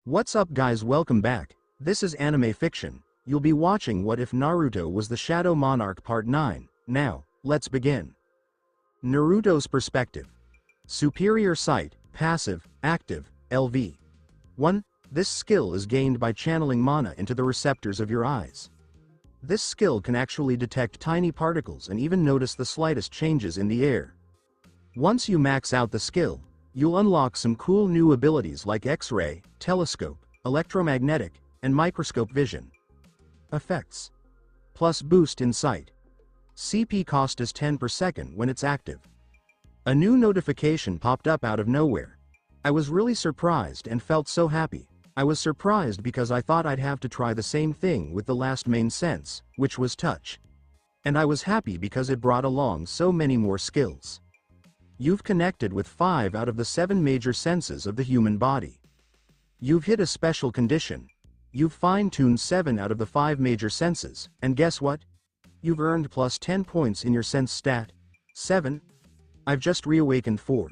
What's up guys, welcome back. This is anime fiction. You'll be watching What If Naruto Was the Shadow Monarch Part 9. Now, let's begin. Naruto's perspective. Superior sight, passive, active, LV. 1. This skill is gained by channeling mana into the receptors of your eyes. This skill can actually detect tiny particles and even notice the slightest changes in the air. Once you max out the skill, you'll unlock some cool new abilities like X-ray, telescope, electromagnetic, and microscope vision. Effects. Plus boost in sight. CP cost is 10 per second when it's active. A new notification popped up out of nowhere. I was really surprised and felt so happy. I was surprised because I thought I'd have to try the same thing with the last main sense, which was touch. And I was happy because it brought along so many more skills. You've connected with 5 out of the 7 major senses of the human body. You've hit a special condition. You've fine-tuned 7 out of the 5 major senses, and guess what? You've earned plus 10 points in your sense stat. 7? I've just reawakened 4.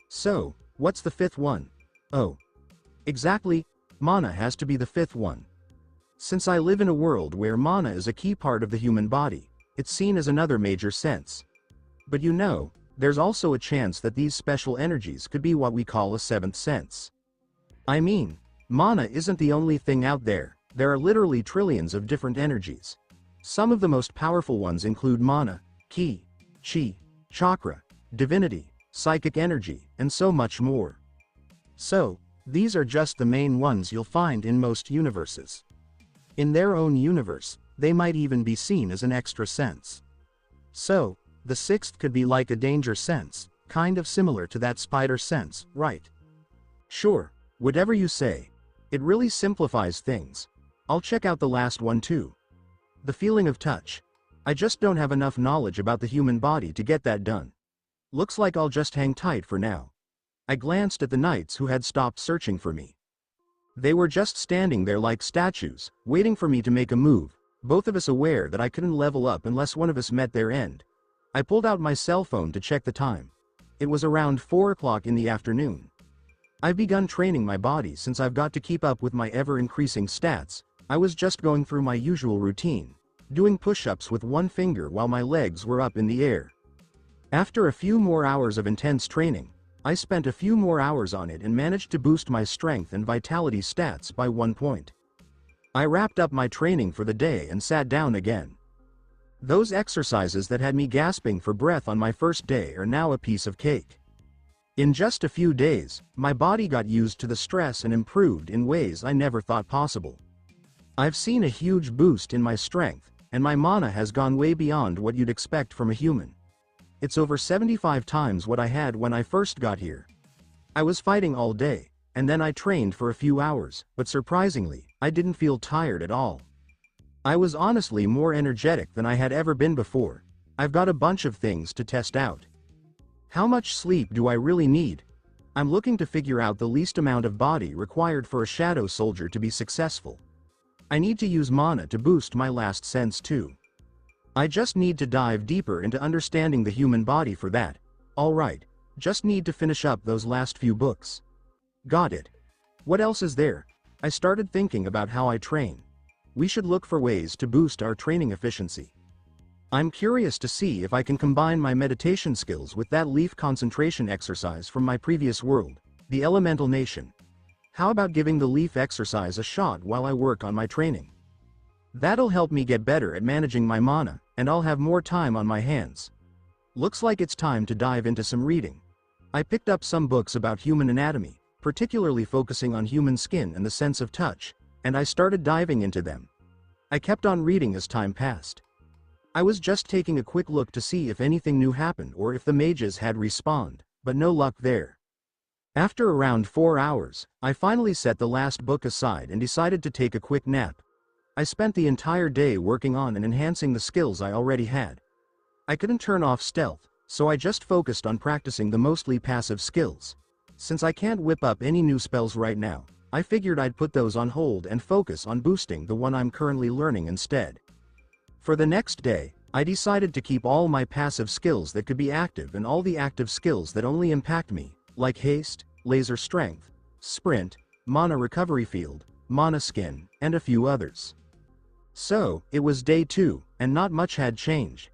So, what's the 5th one? Oh. Exactly, mana has to be the 5th one. Since I live in a world where mana is a key part of the human body, it's seen as another major sense. But you know, there's also a chance that these special energies could be what we call a 7th sense. I mean, mana isn't the only thing out there, there are literally trillions of different energies. Some of the most powerful ones include mana, ki, chi, chakra, divinity, psychic energy, and so much more. So, these are just the main ones you'll find in most universes. In their own universe, they might even be seen as an extra sense. So, the 6th could be like a danger sense, kind of similar to that spider sense, right? Sure, whatever you say. It really simplifies things. I'll check out the last one too. The feeling of touch. I just don't have enough knowledge about the human body to get that done. Looks like I'll just hang tight for now. I glanced at the knights who had stopped searching for me. They were just standing there like statues, waiting for me to make a move, both of us aware that I couldn't level up unless one of us met their end. I pulled out my cell phone to check the time. It was around 4 o'clock in the afternoon. I've begun training my body since I've got to keep up with my ever-increasing stats. I was just going through my usual routine, doing push-ups with one finger while my legs were up in the air. After a few more hours of intense training, I spent a few more hours on it and managed to boost my strength and vitality stats by 1 point. I wrapped up my training for the day and sat down again. Those exercises that had me gasping for breath on my first day are now a piece of cake. In just a few days, my body got used to the stress and improved in ways I never thought possible. I've seen a huge boost in my strength, and my mana has gone way beyond what you'd expect from a human. It's over 75 times what I had when I first got here. I was fighting all day, and then I trained for a few hours, but surprisingly, I didn't feel tired at all. I was honestly more energetic than I had ever been before. I've got a bunch of things to test out. How much sleep do I really need? I'm looking to figure out the least amount of body required for a shadow soldier to be successful. I need to use mana to boost my last sense too. I just need to dive deeper into understanding the human body for that. Alright, just need to finish up those last few books. Got it. What else is there? I started thinking about how I train. We should look for ways to boost our training efficiency. I'm curious to see if I can combine my meditation skills with that leaf concentration exercise from my previous world, the Elemental Nation. How about giving the leaf exercise a shot while I work on my training? That'll help me get better at managing my mana, and I'll have more time on my hands. Looks like it's time to dive into some reading. I picked up some books about human anatomy, particularly focusing on human skin and the sense of touch, and I started diving into them. I kept on reading as time passed. I was just taking a quick look to see if anything new happened or if the mages had respawned, but no luck there. After around 4 hours, I finally set the last book aside and decided to take a quick nap. I spent the entire day working on and enhancing the skills I already had. I couldn't turn off stealth, so I just focused on practicing the mostly passive skills. Since I can't whip up any new spells right now, I figured I'd put those on hold and focus on boosting the one I'm currently learning instead. For the next day, I decided to keep all my passive skills that could be active and all the active skills that only impact me, like haste, laser strength, sprint, mana recovery field, mana skin, and a few others. So, it was day 2, and not much had changed.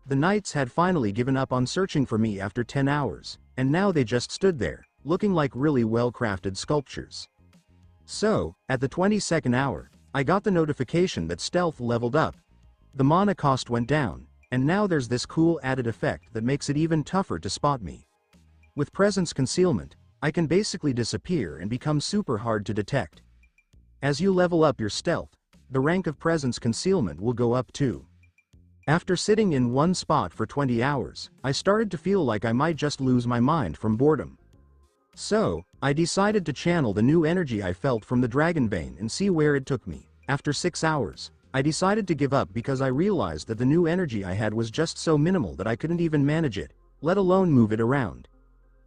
The knights had finally given up on searching for me after 10 hours, and now they just stood there, looking like really well-crafted sculptures. So, at the 22nd hour, I got the notification that stealth leveled up. The mana cost went down, and now there's this cool added effect that makes it even tougher to spot me. With presence concealment, I can basically disappear and become super hard to detect. As you level up your stealth, the rank of presence concealment will go up too. After sitting in one spot for 20 hours, I started to feel like I might just lose my mind from boredom. So, I decided to channel the new energy I felt from the Dragon Vein and see where it took me. After 6 hours, I decided to give up because I realized that the new energy I had was just so minimal that I couldn't even manage it, let alone move it around.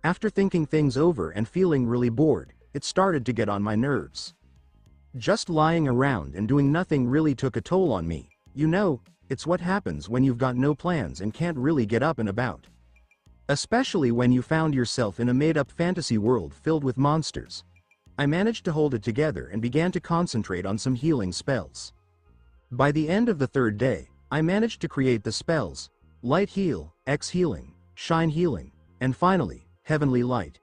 After thinking things over and feeling really bored, it started to get on my nerves. Just lying around and doing nothing really took a toll on me. You know, it's what happens when you've got no plans and can't really get up and about. Especially when you found yourself in a made-up fantasy world filled with monsters. I managed to hold it together and began to concentrate on some healing spells. By the end of the 3rd day, I managed to create the spells: Light Heal, X Healing, Shine Healing, and finally, Heavenly Light.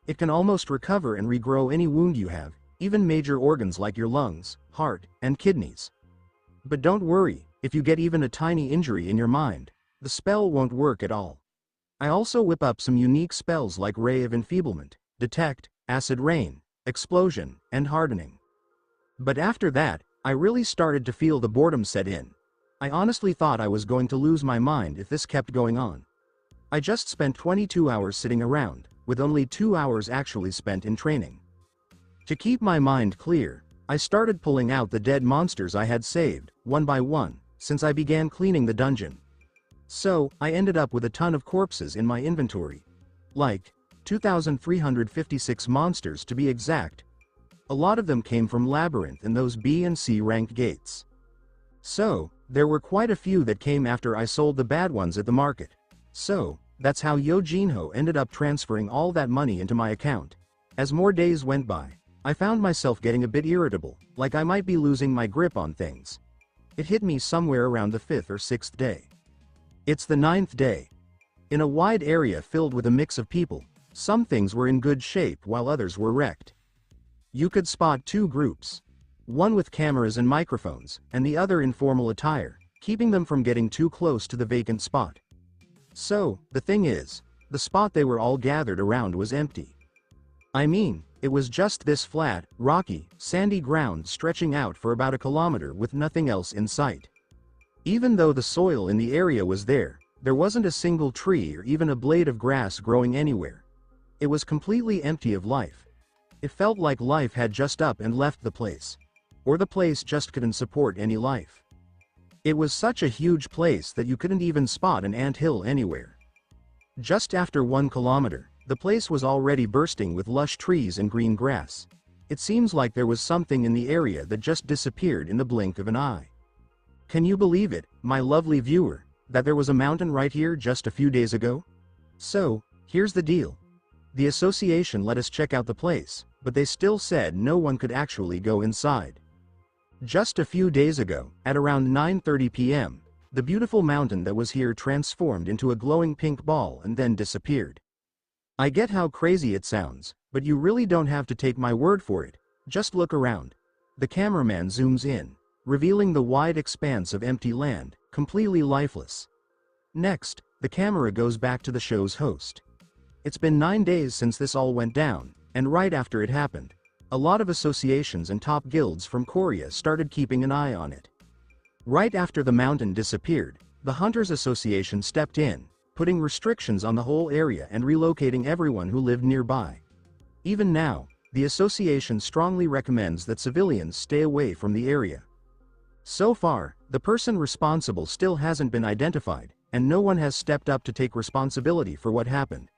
It can almost recover and regrow any wound you have, even major organs like your lungs, heart, and kidneys. But don't worry, if you get even a tiny injury in your mind, the spell won't work at all. I also whip up some unique spells like Ray of Enfeeblement, Detect, Acid Rain, Explosion, and Hardening. But after that, I really started to feel the boredom set in. I honestly thought I was going to lose my mind if this kept going on. I just spent 22 hours sitting around, with only 2 hours actually spent in training. To keep my mind clear, I started pulling out the dead monsters I had saved, one by one, since I began cleaning the dungeon. So, I ended up with a ton of corpses in my inventory. Like, 2,356 monsters to be exact. A lot of them came from Labyrinth and those B and C ranked gates. So, there were quite a few that came after I sold the bad ones at the market. So, that's how Yojinho ended up transferring all that money into my account. As more days went by, I found myself getting a bit irritable, like I might be losing my grip on things. It hit me somewhere around the 5th or 6th day. It's the 9th day. In a wide area filled with a mix of people, some things were in good shape while others were wrecked. You could spot 2 groups. One with cameras and microphones, and the other in formal attire, keeping them from getting too close to the vacant spot. So, the thing is, the spot they were all gathered around was empty. I mean, it was just this flat, rocky, sandy ground stretching out for about a kilometer with nothing else in sight. Even though the soil in the area was there wasn't a single tree or even a blade of grass growing anywhere. It was completely empty of life. It felt like life had just up and left the place. Or the place just couldn't support any life. It was such a huge place that you couldn't even spot an anthill anywhere. Just after 1 kilometer, the place was already bursting with lush trees and green grass. It seems like there was something in the area that just disappeared in the blink of an eye. Can you believe it, my lovely viewer, that there was a mountain right here just a few days ago? So, here's the deal. The association let us check out the place, but they still said no one could actually go inside. Just a few days ago, at around 9:30 p.m., the beautiful mountain that was here transformed into a glowing pink ball and then disappeared. I get how crazy it sounds, but you really don't have to take my word for it. Just look around. The cameraman zooms in, revealing the wide expanse of empty land, completely lifeless. Next, the camera goes back to the show's host. It's been 9 days since this all went down, and right after it happened, a lot of associations and top guilds from Korea started keeping an eye on it. Right after the mountain disappeared, the Hunters Association stepped in, putting restrictions on the whole area and relocating everyone who lived nearby. Even now, the association strongly recommends that civilians stay away from the area. So far, the person responsible still hasn't been identified, and no one has stepped up to take responsibility for what happened.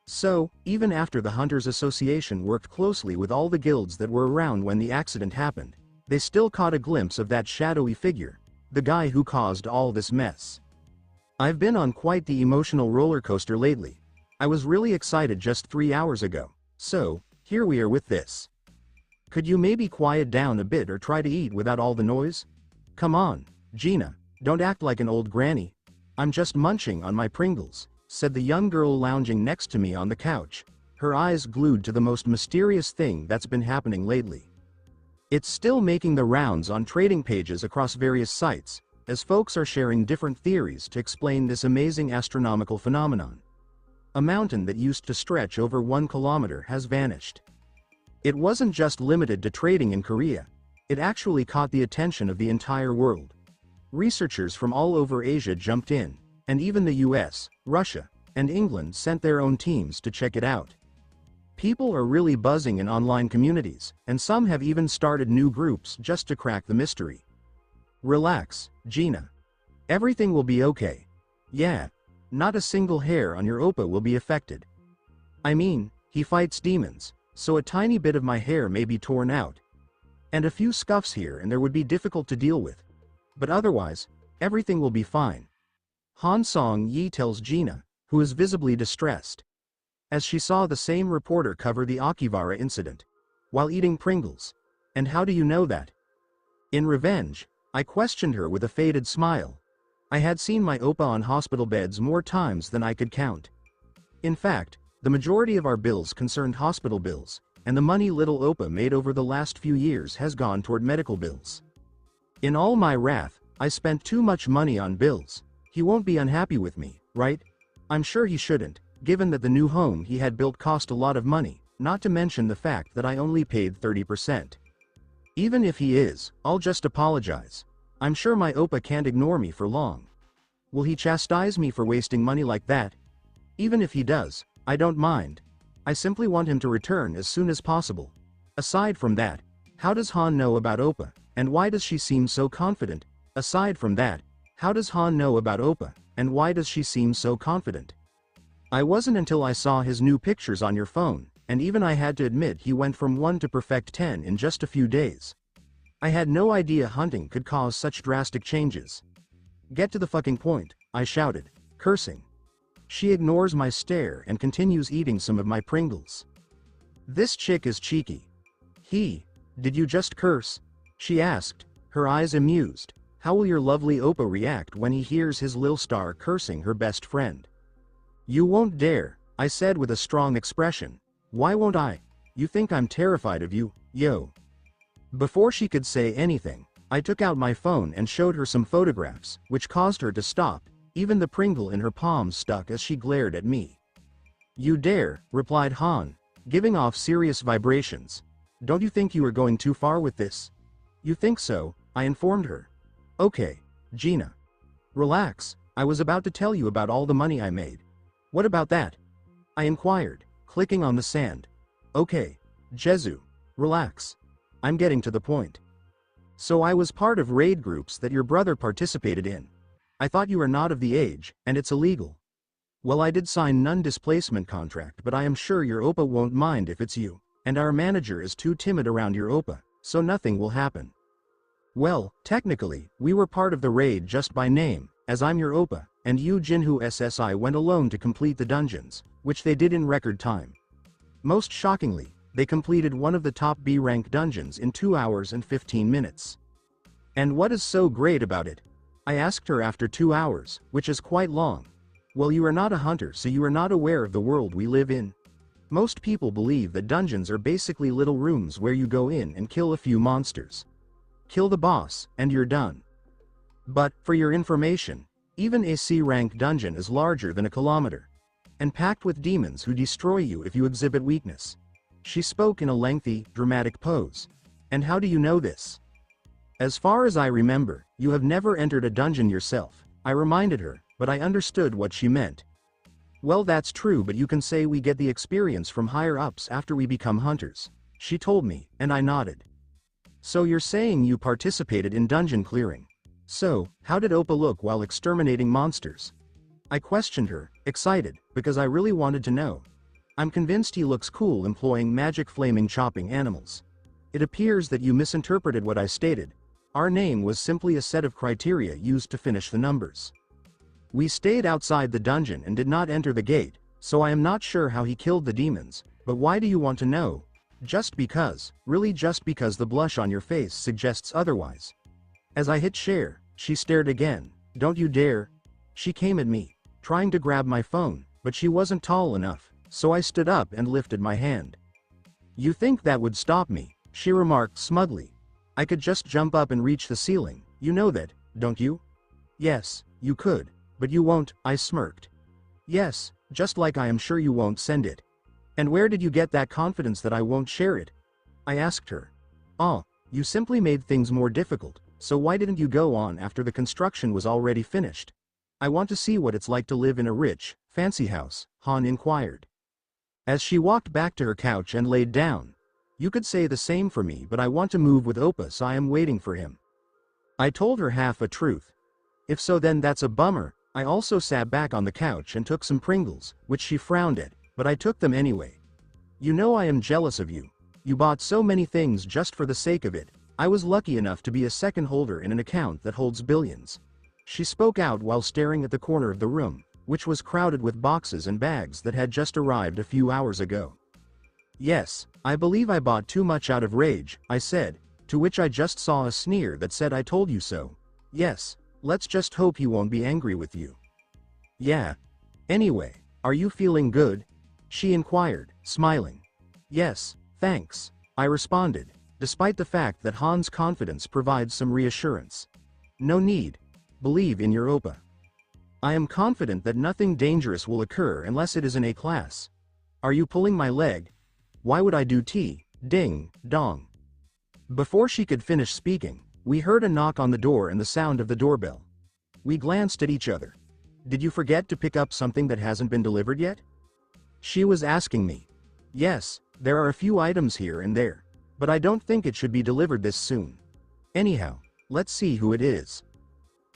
So, even after the Hunters Association worked closely with all the guilds that were around when the accident happened, they still caught a glimpse of that shadowy figure, the guy who caused all this mess. I've been on quite the emotional roller coaster lately. I was really excited just 3 hours ago, so, here we are with this. Could you maybe quiet down a bit or try to eat without all the noise? Come on, Gina, don't act like an old granny. I'm just munching on my Pringles, said the young girl lounging next to me on the couch, her eyes glued to the most mysterious thing that's been happening lately. It's still making the rounds on trading pages across various sites, as folks are sharing different theories to explain this amazing astronomical phenomenon. A mountain that used to stretch over 1 kilometer has vanished. It wasn't just limited to trading in Korea. It actually caught the attention of the entire world. Researchers from all over Asia jumped in, and even the US, Russia, and England sent their own teams to check it out. People are really buzzing in online communities, and some have even started new groups just to crack the mystery. Relax, Gina. Everything will be okay. Yeah. Not a single hair on your oppa will be affected. I mean, he fights demons, so a tiny bit of my hair may be torn out. And a few scuffs here and there would be difficult to deal with. But otherwise, everything will be fine. Han Song-yi tells Gina, who is visibly distressed, as she saw the same reporter cover the Akihabara incident, while eating Pringles. And how do you know that? In revenge, I questioned her with a faded smile. I had seen my oppa on hospital beds more times than I could count. In fact, the majority of our bills concerned hospital bills, and the money little oppa made over the last few years has gone toward medical bills. In all my wrath, I spent too much money on bills. He won't be unhappy with me, right? I'm sure he shouldn't, given that the new home he had built cost a lot of money, not to mention the fact that I only paid 30%. Even if he is, I'll just apologize. I'm sure my oppa can't ignore me for long. Will he chastise me for wasting money like that? Even if he does, I don't mind. I simply want him to return as soon as possible. Aside from that, how does Han know about oppa, and why does she seem so confident? Aside from that, how does Han know about oppa, and why does she seem so confident? I wasn't until I saw his new pictures on your phone, and even I had to admit he went from 1 to perfect 10 in just a few days. I had no idea hunting could cause such drastic changes. Get to the fucking point, I shouted, cursing. She ignores my stare and continues eating some of my Pringles. This chick is cheeky. Did you just curse? She asked, her eyes amused. How will your lovely oppa react when he hears his lil star cursing her best friend? You won't dare, I said with a strong expression. Why won't I? You think I'm terrified of you, yo. Before she could say anything, I took out my phone and showed her some photographs, which caused her to stop. Even the Pringle in her palm stuck as she glared at me. You dare, replied Han, giving off serious vibrations. Don't you think you are going too far with this? You think so, I informed her. Okay, Gina. Relax, I was about to tell you about all the money I made. What about that? I inquired, clicking on the sand. Okay, Jezu, relax. I'm getting to the point. So I was part of raid groups that your brother participated in. I thought you were not of the age, and it's illegal. Well, I did sign non-displacement contract, but I am sure your oppa won't mind if it's you, and our manager is too timid around your oppa, so nothing will happen. Well, technically, we were part of the raid just by name, as I'm your oppa, and you Jinhu SSI went alone to complete the dungeons, which they did in record time. Most shockingly, they completed one of the top B-rank dungeons in 2 hours and 15 minutes. And what is so great about it? I asked her after 2 hours, which is quite long. Well, you are not a hunter, so you are not aware of the world we live in. Most people believe that dungeons are basically little rooms where you go in and kill a few monsters. Kill the boss, and you're done. But, for your information, even a C-rank dungeon is larger than a kilometer, and packed with demons who destroy you if you exhibit weakness. She spoke in a lengthy, dramatic pose. And how do you know this? As far as I remember, you have never entered a dungeon yourself, I reminded her, but I understood what she meant. Well, that's true, but you can say we get the experience from higher ups after we become hunters, she told me, and I nodded. So you're saying you participated in dungeon clearing. So, how did Oppa look while exterminating monsters? I questioned her, excited, because I really wanted to know. I'm convinced he looks cool employing magic flaming chopping animals. It appears that you misinterpreted what I stated. Our name was simply a set of criteria used to finish the numbers. We stayed outside the dungeon and did not enter the gate, so I am not sure how he killed the demons, but why do you want to know? Just because, really just because the blush on your face suggests otherwise. As I hit share, she stared again. Don't you dare. She came at me, trying to grab my phone, but she wasn't tall enough, so I stood up and lifted my hand. You think that would stop me? She remarked smugly. I could just jump up and reach the ceiling, you know that, don't you? Yes, you could, but you won't, I smirked. Yes, just like I am sure you won't send it. And where did you get that confidence that I won't share it? I asked her. Oh, you simply made things more difficult, so why didn't you go on after the construction was already finished? I want to see what it's like to live in a rich, fancy house, Han inquired. As she walked back to her couch and laid down. You could say the same for me, but I want to move with Opa, so I am waiting for him. I told her half a truth. If so, then that's a bummer. I also sat back on the couch and took some Pringles, which she frowned at, but I took them anyway. You know I am jealous of you. You bought so many things just for the sake of it. I was lucky enough to be a second holder in an account that holds billions. She spoke out while staring at the corner of the room, which was crowded with boxes and bags that had just arrived a few hours ago. Yes, I believe I bought too much out of rage, I said, to which I just saw a sneer that said I told you so. Yes, let's just hope he won't be angry with you. Yeah. Anyway, are you feeling good? She inquired, smiling. Yes, thanks, I responded, despite the fact that Han's confidence provides some reassurance. No need. Believe in your Opa. I am confident that nothing dangerous will occur unless it is in A class. Are you pulling my leg? Why would I do tea? Ding, dong. Before she could finish speaking, we heard a knock on the door and the sound of the doorbell. We glanced at each other. Did you forget to pick up something that hasn't been delivered yet? She was asking me. Yes, there are a few items here and there, but I don't think it should be delivered this soon. Anyhow, let's see who it is.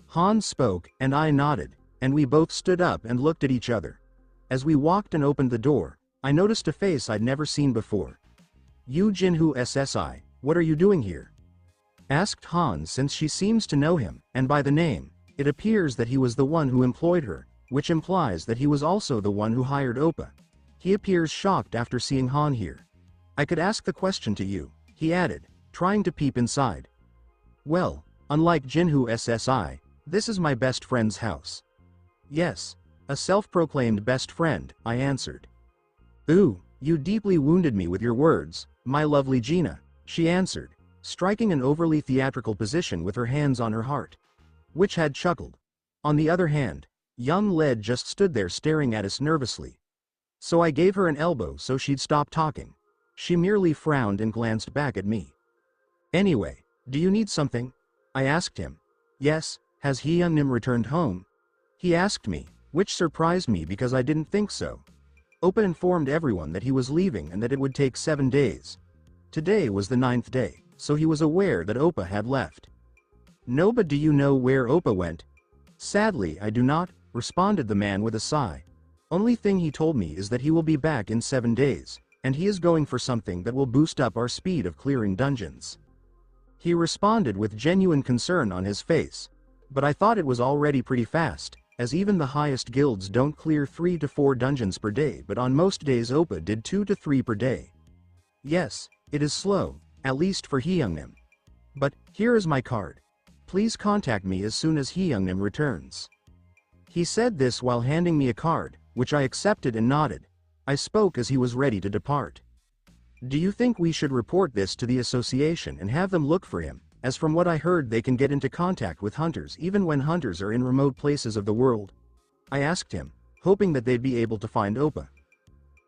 Han spoke, and I nodded, and we both stood up and looked at each other. As we walked and opened the door, I noticed a face I'd never seen before. Yu Jinhu SSI, what are you doing here? Asked Han, since she seems to know him, and by the name, it appears that he was the one who employed her, which implies that he was also the one who hired Opa. He appears shocked after seeing Han here. I could ask the question to you, he added, trying to peep inside. Well, unlike Jinhu SSI, this is my best friend's house. Yes, a self-proclaimed best friend, I answered. Ooh, you deeply wounded me with your words, my lovely Gina, she answered, striking an overly theatrical position with her hands on her heart. Which had chuckled. On the other hand, young Led just stood there staring at us nervously. So I gave her an elbow so she'd stop talking. She merely frowned and glanced back at me. Anyway, do you need something? I asked him. Yes, has Hyungnim returned home? He asked me, which surprised me because I didn't think so. Opa informed everyone that he was leaving and that it would take 7 days. Today was the 9th day, so he was aware that Opa had left. No, but do you know where Opa went? Sadly, I do not, responded the man with a sigh. Only thing he told me is that he will be back in 7 days, and he is going for something that will boost up our speed of clearing dungeons. He responded with genuine concern on his face. But I thought it was already pretty fast, as even the highest guilds don't clear 3 to 4 dungeons per day, but on most days Opa did 2 to 3 per day. Yes, it is slow, at least for Hyungnim. But, here is my card. Please contact me as soon as Hyungnim returns. He said this while handing me a card, which I accepted and nodded. I spoke as he was ready to depart. Do you think we should report this to the association and have them look for him, as from what I heard they can get into contact with hunters even when hunters are in remote places of the world? I asked him, hoping that they'd be able to find Opa.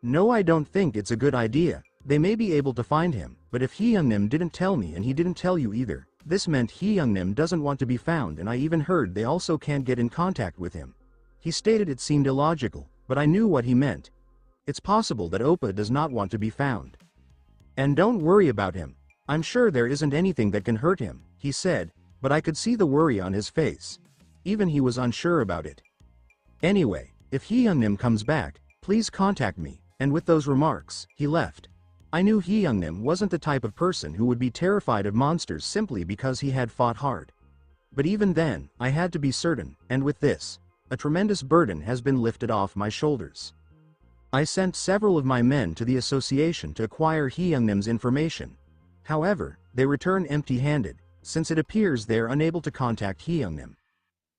No, I don't think it's a good idea. They may be able to find him, but if Hyungnim didn't tell me and he didn't tell you either, this meant Hyungnim doesn't want to be found, and I even heard they also can't get in contact with him. He stated it seemed illogical, but I knew what he meant. It's possible that Opa does not want to be found. And don't worry about him. I'm sure there isn't anything that can hurt him, he said, but I could see the worry on his face. Even he was unsure about it. Anyway, if Hyungnim comes back, please contact me, and with those remarks, he left. I knew Hyungnim wasn't the type of person who would be terrified of monsters simply because he had fought hard. But even then, I had to be certain, and with this, a tremendous burden has been lifted off my shoulders. I sent several of my men to the association to acquire Hyungnim's information. However, they return empty-handed, since it appears they are unable to contact Hyungnim.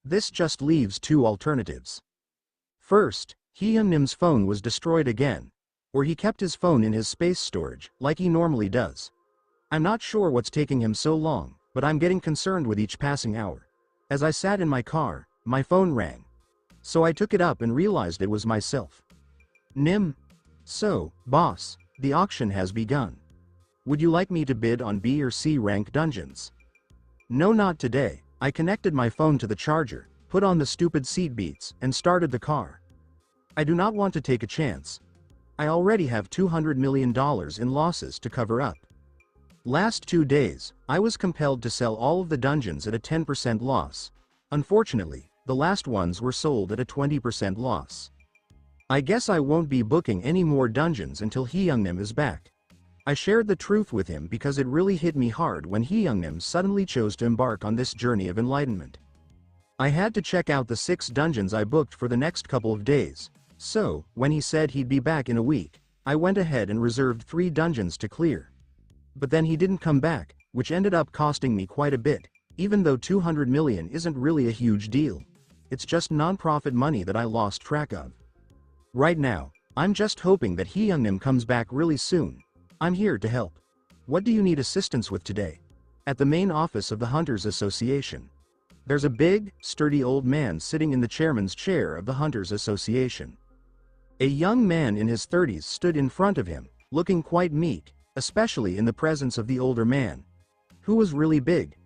This just leaves two alternatives. First, Hyungnim's phone was destroyed again, or he kept his phone in his space storage, like he normally does. I'm not sure what's taking him so long, but I'm getting concerned with each passing hour. As I sat in my car, my phone rang. So I took it up and realized it was myself. Nim. So, boss, the auction has begun. Would you like me to bid on B or C rank dungeons? No, not today. I connected my phone to the charger, put on the stupid seat beats, and started the car. I do not want to take a chance. I already have $200 million in losses to cover up. Last 2 days, I was compelled to sell all of the dungeons at a 10% loss. Unfortunately, the last ones were sold at a 20% loss. I guess I won't be booking any more dungeons until Hyungnim is back. I shared the truth with him because it really hit me hard when Hyungnim suddenly chose to embark on this journey of enlightenment. I had to check out the 6 dungeons I booked for the next couple of days, so, when he said he'd be back in a week, I went ahead and reserved 3 dungeons to clear. But then he didn't come back, which ended up costing me quite a bit, even though 200 million isn't really a huge deal. It's just non-profit money that I lost track of. Right now, I'm just hoping that Hyungnim comes back really soon. I'm here to help. What do you need assistance with today? At the main office of the Hunters Association. There's a big, sturdy old man sitting in the chairman's chair of the Hunters Association. A young man in his 30s stood in front of him, looking quite meek, especially in the presence of the older man, who was really big.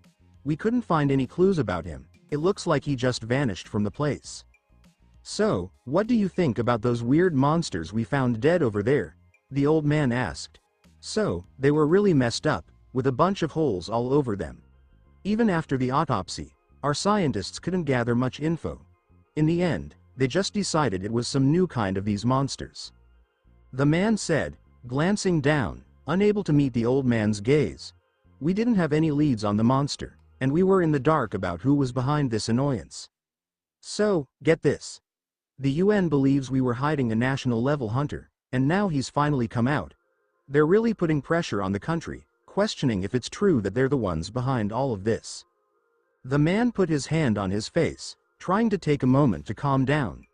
We couldn't find any clues about him. It looks like he just vanished from the place. So, what do you think about those weird monsters we found dead over there? The old man asked. So, they were really messed up, with a bunch of holes all over them. Even after the autopsy, our scientists couldn't gather much info. In the end, they just decided it was some new kind of these monsters. The man said, glancing down, unable to meet the old man's gaze. We didn't have any leads on the monster, and we were in the dark about who was behind this annoyance. So, get this. The UN believes we were hiding a national-level hunter, and now he's finally come out. They're really putting pressure on the country, questioning if it's true that they're the ones behind all of this. The man put his hand on his face, trying to take a moment to calm down.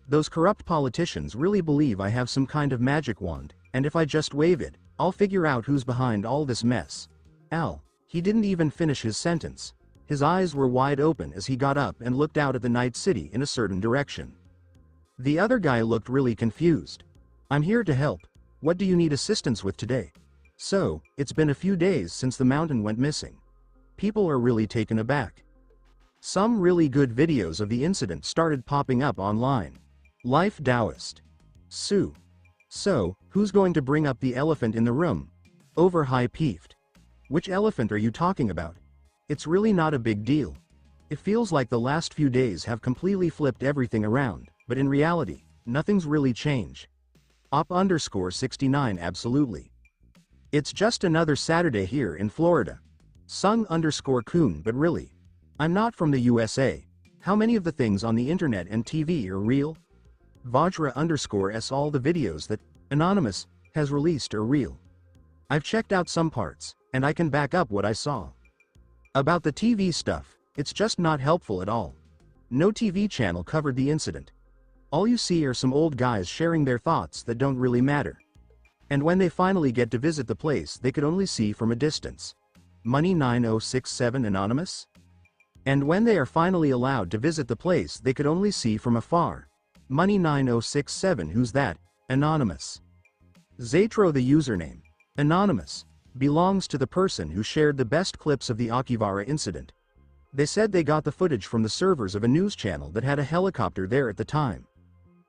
Those corrupt politicians really believe I have some kind of magic wand, and if I just wave it, I'll figure out who's behind all this mess. He didn't even finish his sentence. His eyes were wide open as he got up and looked out at the night city in a certain direction. The other guy looked really confused. I'm here to help. What do you need assistance with today? So, it's been a few days since the mountain went missing. People are really taken aback. Some really good videos of the incident started popping up online. Life Taoist. Sue. So, who's going to bring up the elephant in the room? Over high-peeved. Which elephant are you talking about? It's really not a big deal. It feels like the last few days have completely flipped everything around, but in reality, nothing's really changed. Op_69 absolutely. It's just another Saturday here in Florida. Sung_Kun, but really. I'm not from the USA. How many of the things on the internet and TV are real? Vajra_S all the videos that Anonymous has released are real. I've checked out some parts, and I can back up what I saw. About the TV stuff, it's just not helpful at all. No TV channel covered the incident. All you see are some old guys sharing their thoughts that don't really matter. And when they finally get to visit the place, they could only see from a distance. Money 9067 Anonymous? And when they are finally allowed to visit the place, they could only see from afar. Money 9067 Who's that? Anonymous. Zatro the username, Anonymous, belongs to the person who shared the best clips of the Akihabara incident. They said they got the footage from the servers of a news channel that had a helicopter there at the time.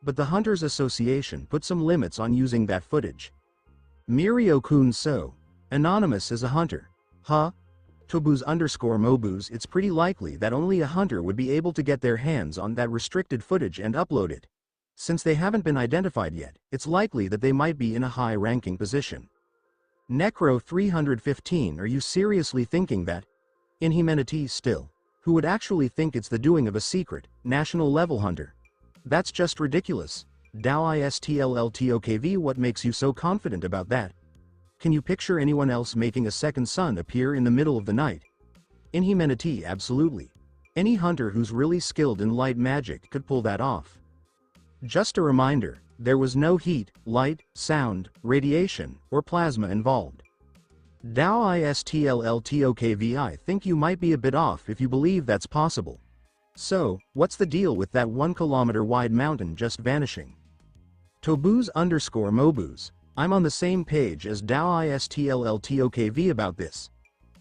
But the Hunters Association put some limits on using that footage. Mirio-kun so. Anonymous is a hunter. Huh? Tobus_Mobus It's pretty likely that only a hunter would be able to get their hands on that restricted footage and upload it. Since they haven't been identified yet, it's likely that they might be in a high-ranking position. Necro 315 Are you seriously thinking that? Inhumanity still. Who would actually think it's the doing of a secret, national-level hunter? That's just ridiculous. Daoistllltokv, what makes you so confident about that? Can you picture anyone else making a second sun appear in the middle of the night? Inhumanity, absolutely. Any hunter who's really skilled in light magic could pull that off. Just a reminder, there was no heat, light, sound, radiation, or plasma involved. Daoistllltokv, I think you might be a bit off if you believe that's possible. So, what's the deal with that 1 kilometer wide mountain just vanishing? Tobuz_Mobuz, I'm on the same page as Daoistllltokv about this.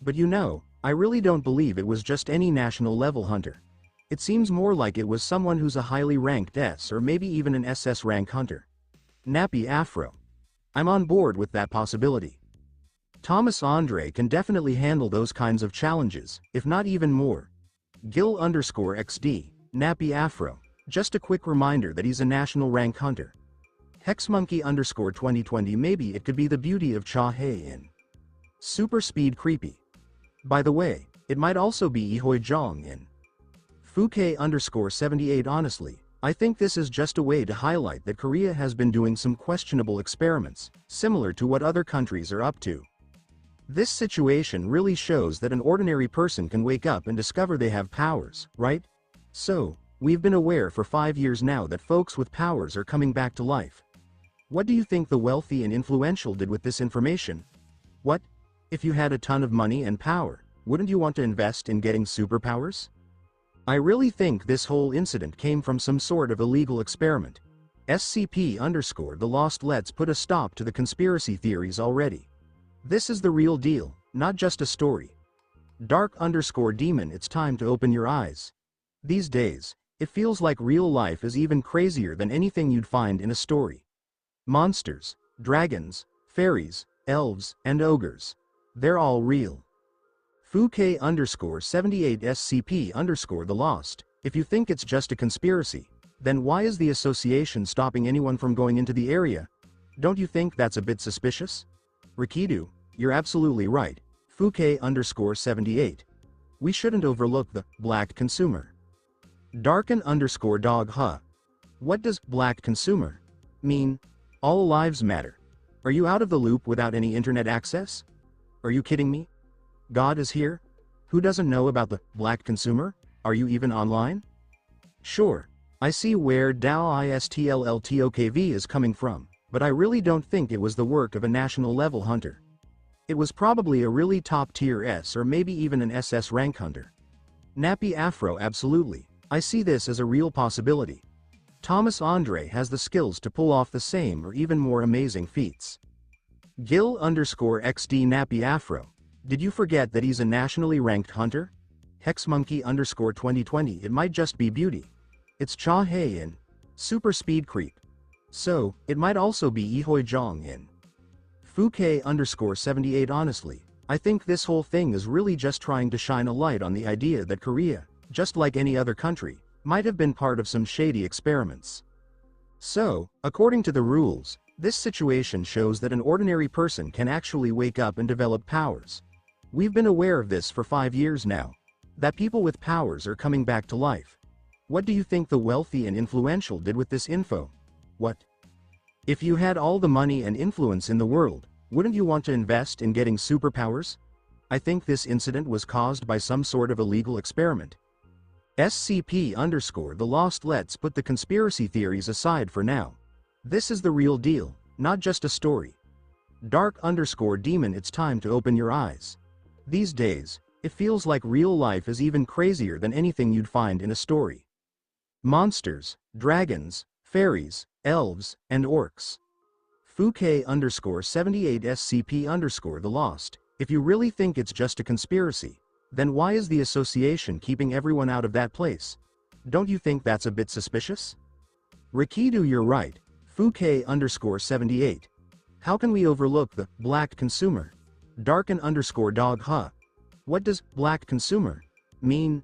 But you know, I really don't believe it was just any national level hunter. It seems more like it was someone who's a highly ranked S or maybe even an SS rank hunter. Nappy Afro. I'm on board with that possibility. Thomas Andre can definitely handle those kinds of challenges, if not even more. Gil_XD, Nappy Afro. Just a quick reminder that he's a national rank hunter. Hexmonkey_2020, maybe it could be the beauty of Cha Hei in Super Speed Creepy. By the way, it might also be Ihoi Zhong in Fuke_78. Honestly, I think this is just a way to highlight that Korea has been doing some questionable experiments, similar to what other countries are up to. This situation really shows that an ordinary person can wake up and discover they have powers, right? So, we've been aware for 5 years now that folks with powers are coming back to life. What do you think the wealthy and influential did with this information? What? If you had a ton of money and power, wouldn't you want to invest in getting superpowers? I really think this whole incident came from some sort of illegal experiment. SCP_The Lost, let's put a stop to the conspiracy theories already. This is the real deal, not just a story. Dark_Demon, it's time to open your eyes. These days, it feels like real life is even crazier than anything you'd find in a story. Monsters, dragons, fairies, elves, and ogres. They're all real. Fuke_78 SCP_The Lost. If you think it's just a conspiracy, then why is the association stopping anyone from going into the area? Don't you think that's a bit suspicious? Rikidu, you're absolutely right. Fuke_78. We shouldn't overlook the black consumer. Darken_dog, huh? What does black consumer mean? All lives matter. Are you out of the loop without any internet access? Are you kidding me? God is here? Who doesn't know about the black consumer? Are you even online? Sure, I see where Daoistllltokv is coming from, but I really don't think it was the work of a national level hunter. It was probably a really top tier S or maybe even an SS rank hunter. Nappy Afro, absolutely. I see this as a real possibility. Thomas Andre has the skills to pull off the same or even more amazing feats. Gil_XD Nappy Afro. Did you forget that he's a nationally ranked hunter? Hexmonkey_2020, it might just be beauty. It's Cha Hei in Super Speed Creep. So, it might also be Ihoi Zhong in Fuke_78. Honestly, I think this whole thing is really just trying to shine a light on the idea that Korea, just like any other country, might have been part of some shady experiments. So, according to the rules, this situation shows that an ordinary person can actually wake up and develop powers. We've been aware of this for 5 years now. That people with powers are coming back to life. What do you think the wealthy and influential did with this info? What? If you had all the money and influence in the world, wouldn't you want to invest in getting superpowers? I think this incident was caused by some sort of illegal experiment. SCP_The Lost, let's put the conspiracy theories aside for now. This is the real deal, not just a story. Dark_Demon, it's time to open your eyes. These days, it feels like real life is even crazier than anything you'd find in a story. Monsters, dragons, fairies, elves, and orcs. Fuke_78 SCP_The Lost. If you really think it's just a conspiracy, then why is the association keeping everyone out of that place? Don't you think that's a bit suspicious? Rikidu, you're right. Fuke_78. How can we overlook the black consumer? Darken_dog, huh? What does black consumer mean?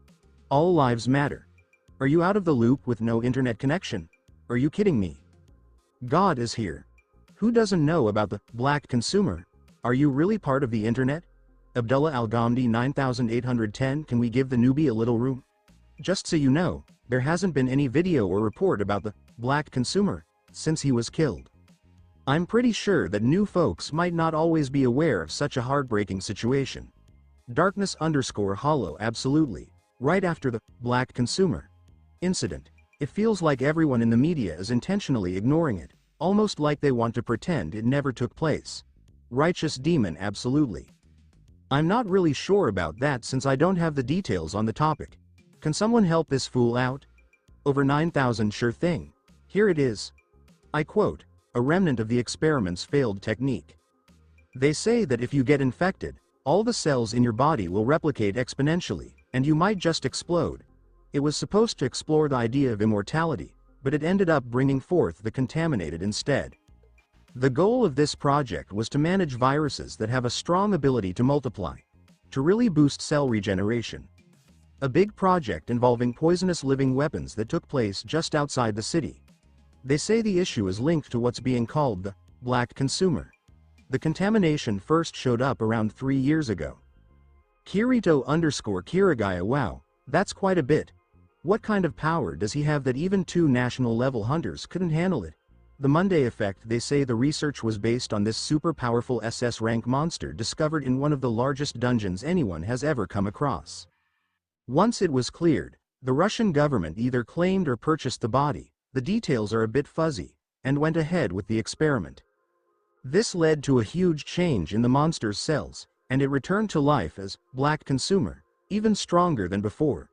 All lives matter. Are you out of the loop with no internet connection? Are you kidding me? God is here. Who doesn't know about the black consumer? Are you really part of the internet? Abdullah Al-Ghamdi 9810, can we give the newbie a little room? Just so you know, there hasn't been any video or report about the black consumer since he was killed. I'm pretty sure that new folks might not always be aware of such a heartbreaking situation. Darkness_hollow absolutely. Right after the black consumer incident, it feels like everyone in the media is intentionally ignoring it, almost like they want to pretend it never took place. Righteous demon absolutely. I'm not really sure about that since I don't have the details on the topic. Can someone help this fool out? Over 9,000 sure thing. Here it is. I quote, a remnant of the experiment's failed technique. They say that if you get infected, all the cells in your body will replicate exponentially, and you might just explode. It was supposed to explore the idea of immortality, but it ended up bringing forth the contaminated instead. The goal of this project was to manage viruses that have a strong ability to multiply, to really boost cell regeneration. A big project involving poisonous living weapons that took place just outside the city. They say the issue is linked to what's being called the black consumer. The contamination first showed up around 3 years ago. Kirito_Kirigaya. Wow, that's quite a bit. What kind of power does he have that even 2 national-level hunters couldn't handle it? The Monday effect. They say the research was based on this super powerful SS rank monster discovered in one of the largest dungeons anyone has ever come across. Once it was cleared, the Russian government either claimed or purchased the body, the details are a bit fuzzy, and went ahead with the experiment. This led to a huge change in the monster's cells, and it returned to life as black consumer, even stronger than before.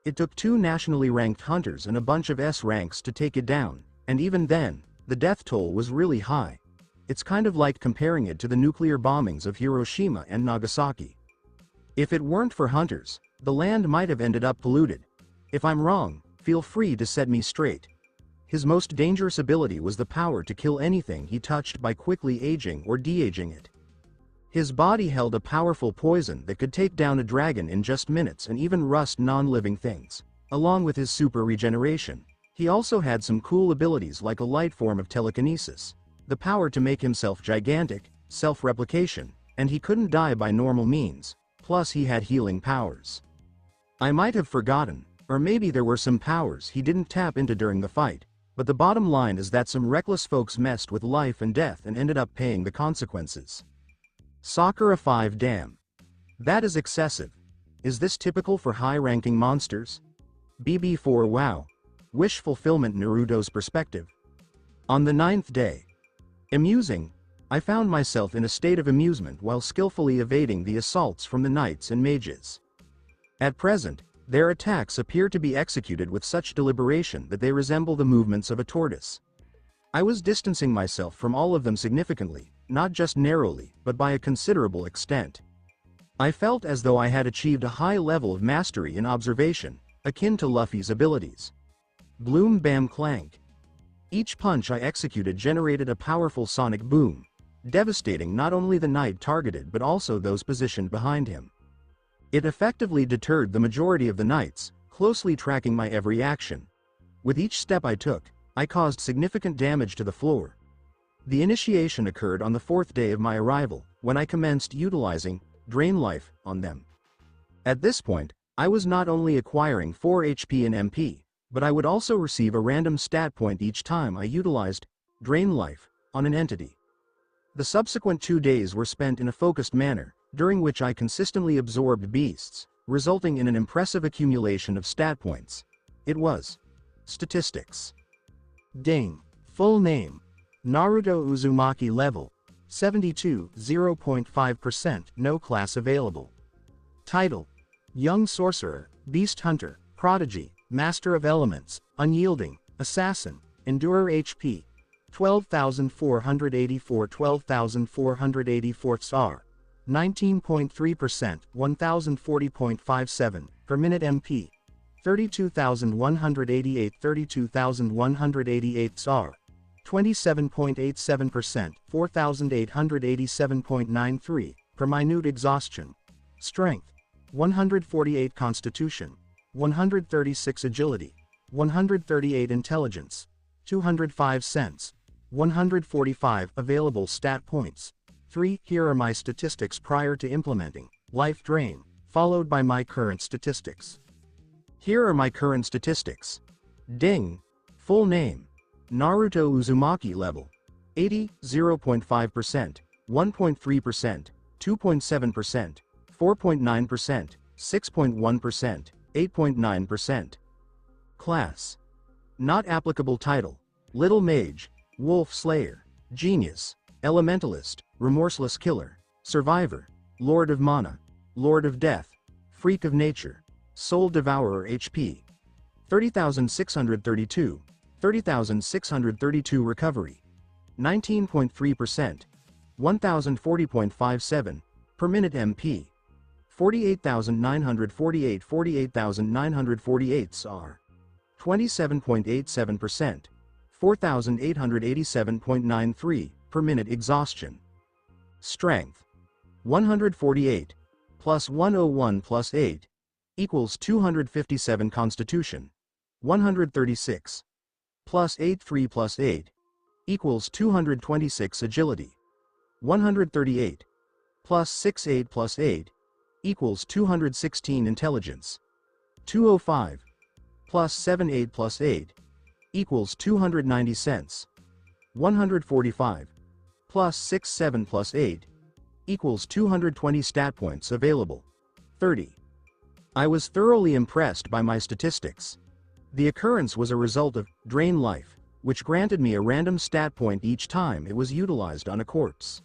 It took 2 nationally ranked hunters and a bunch of S ranks to take it down, and even then, the death toll was really high. It's kind of like comparing it to the nuclear bombings of Hiroshima and Nagasaki. If it weren't for hunters, the land might have ended up polluted. If I'm wrong, feel free to set me straight. His most dangerous ability was the power to kill anything he touched by quickly aging or de-aging it. His body held a powerful poison that could take down a dragon in just minutes and even rust non-living things. Along with his super regeneration, he also had some cool abilities like a light form of telekinesis, the power to make himself gigantic, self-replication, and he couldn't die by normal means, plus he had healing powers. I might have forgotten, or maybe there were some powers he didn't tap into during the fight, but the bottom line is that some reckless folks messed with life and death and ended up paying the consequences. Sakura 5 Damn. That is excessive. Is this typical for high-ranking monsters? BB4 Wow. Wish fulfillment. Naruto's perspective. On the 9th day. Amusing. I found myself in a state of amusement while skillfully evading the assaults from the knights and mages. At present, their attacks appear to be executed with such deliberation that they resemble the movements of a tortoise. I was distancing myself from all of them significantly, not just narrowly, but by a considerable extent. I felt as though I had achieved a high level of mastery in observation, akin to Luffy's abilities. Bloom Bam Clank. Each punch I executed generated a powerful sonic boom, devastating not only the knight targeted but also those positioned behind him. It effectively deterred the majority of the knights, closely tracking my every action. With each step I took, I caused significant damage to the floor. The initiation occurred on the 4th day of my arrival, when I commenced utilizing Drain Life on them. At this point, I was not only acquiring 4 HP and MP, but I would also receive a random stat point each time I utilized Drain Life on an entity. The subsequent 2 days were spent in a focused manner, during which I consistently absorbed beasts, resulting in an impressive accumulation of stat points. It was statistics. Ding. Full name. Naruto Uzumaki level 72, 0.5%, no class available. Title: Young Sorcerer, Beast Hunter, Prodigy, Master of Elements, Unyielding, Assassin, Endurer HP 12,484 12,484 SAR 19.3%, 1040.57 per minute MP 32,188 32,188 SAR 27.87%, 4,887.93 per minute exhaustion. Strength 148 Constitution, 136 Agility, 138 Intelligence, 205 Sense, 145 available stat points. 3. Here are my statistics prior to implementing Life Drain, followed by my current statistics. Here are my current statistics. Ding. Full name: Naruto Uzumaki level. 80, 0.5%, 1.3%, 2.7%, 4.9%, 6.1%, 8.9%. Class. Not applicable title. Little Mage, Wolf Slayer, Genius, Elementalist, Remorseless Killer, Survivor, Lord of Mana, Lord of Death, Freak of Nature, Soul Devourer HP. 30,632, 30,632 Recovery. 19.3%, 1040.57, per minute MP. 48,948, 48,948 SAR. 27.87%, 4,887.93, per minute Exhaustion. Strength. 148, plus 101 plus 8, equals 257 Constitution. 136, plus 83 plus 8, equals 226 Agility. 138, plus 68 plus 8, equals 216 Intelligence. 205, plus 78 plus 8, equals 290 Sense. 145, plus 67 plus 8, equals 220 stat points available. 30. I was thoroughly impressed by my statistics. The occurrence was a result of Drain Life, which granted me a random stat point each time it was utilized on a corpse.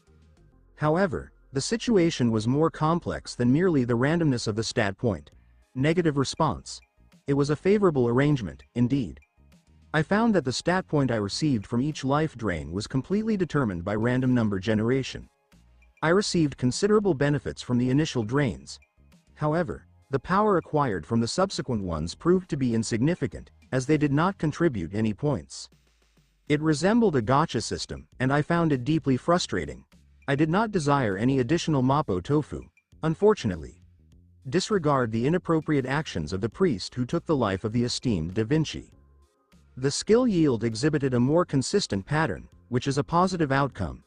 However, the situation was more complex than merely the randomness of the stat point. Negative response. It was a favorable arrangement, indeed. I found that the stat point I received from each life drain was completely determined by random number generation. I received considerable benefits from the initial drains. However, the power acquired from the subsequent ones proved to be insignificant, as they did not contribute any points. It resembled a gacha system, and I found it deeply frustrating. I did not desire any additional Mapo Tofu, unfortunately. Disregard the inappropriate actions of the priest who took the life of the esteemed Da Vinci. The skill yield exhibited a more consistent pattern, which is a positive outcome.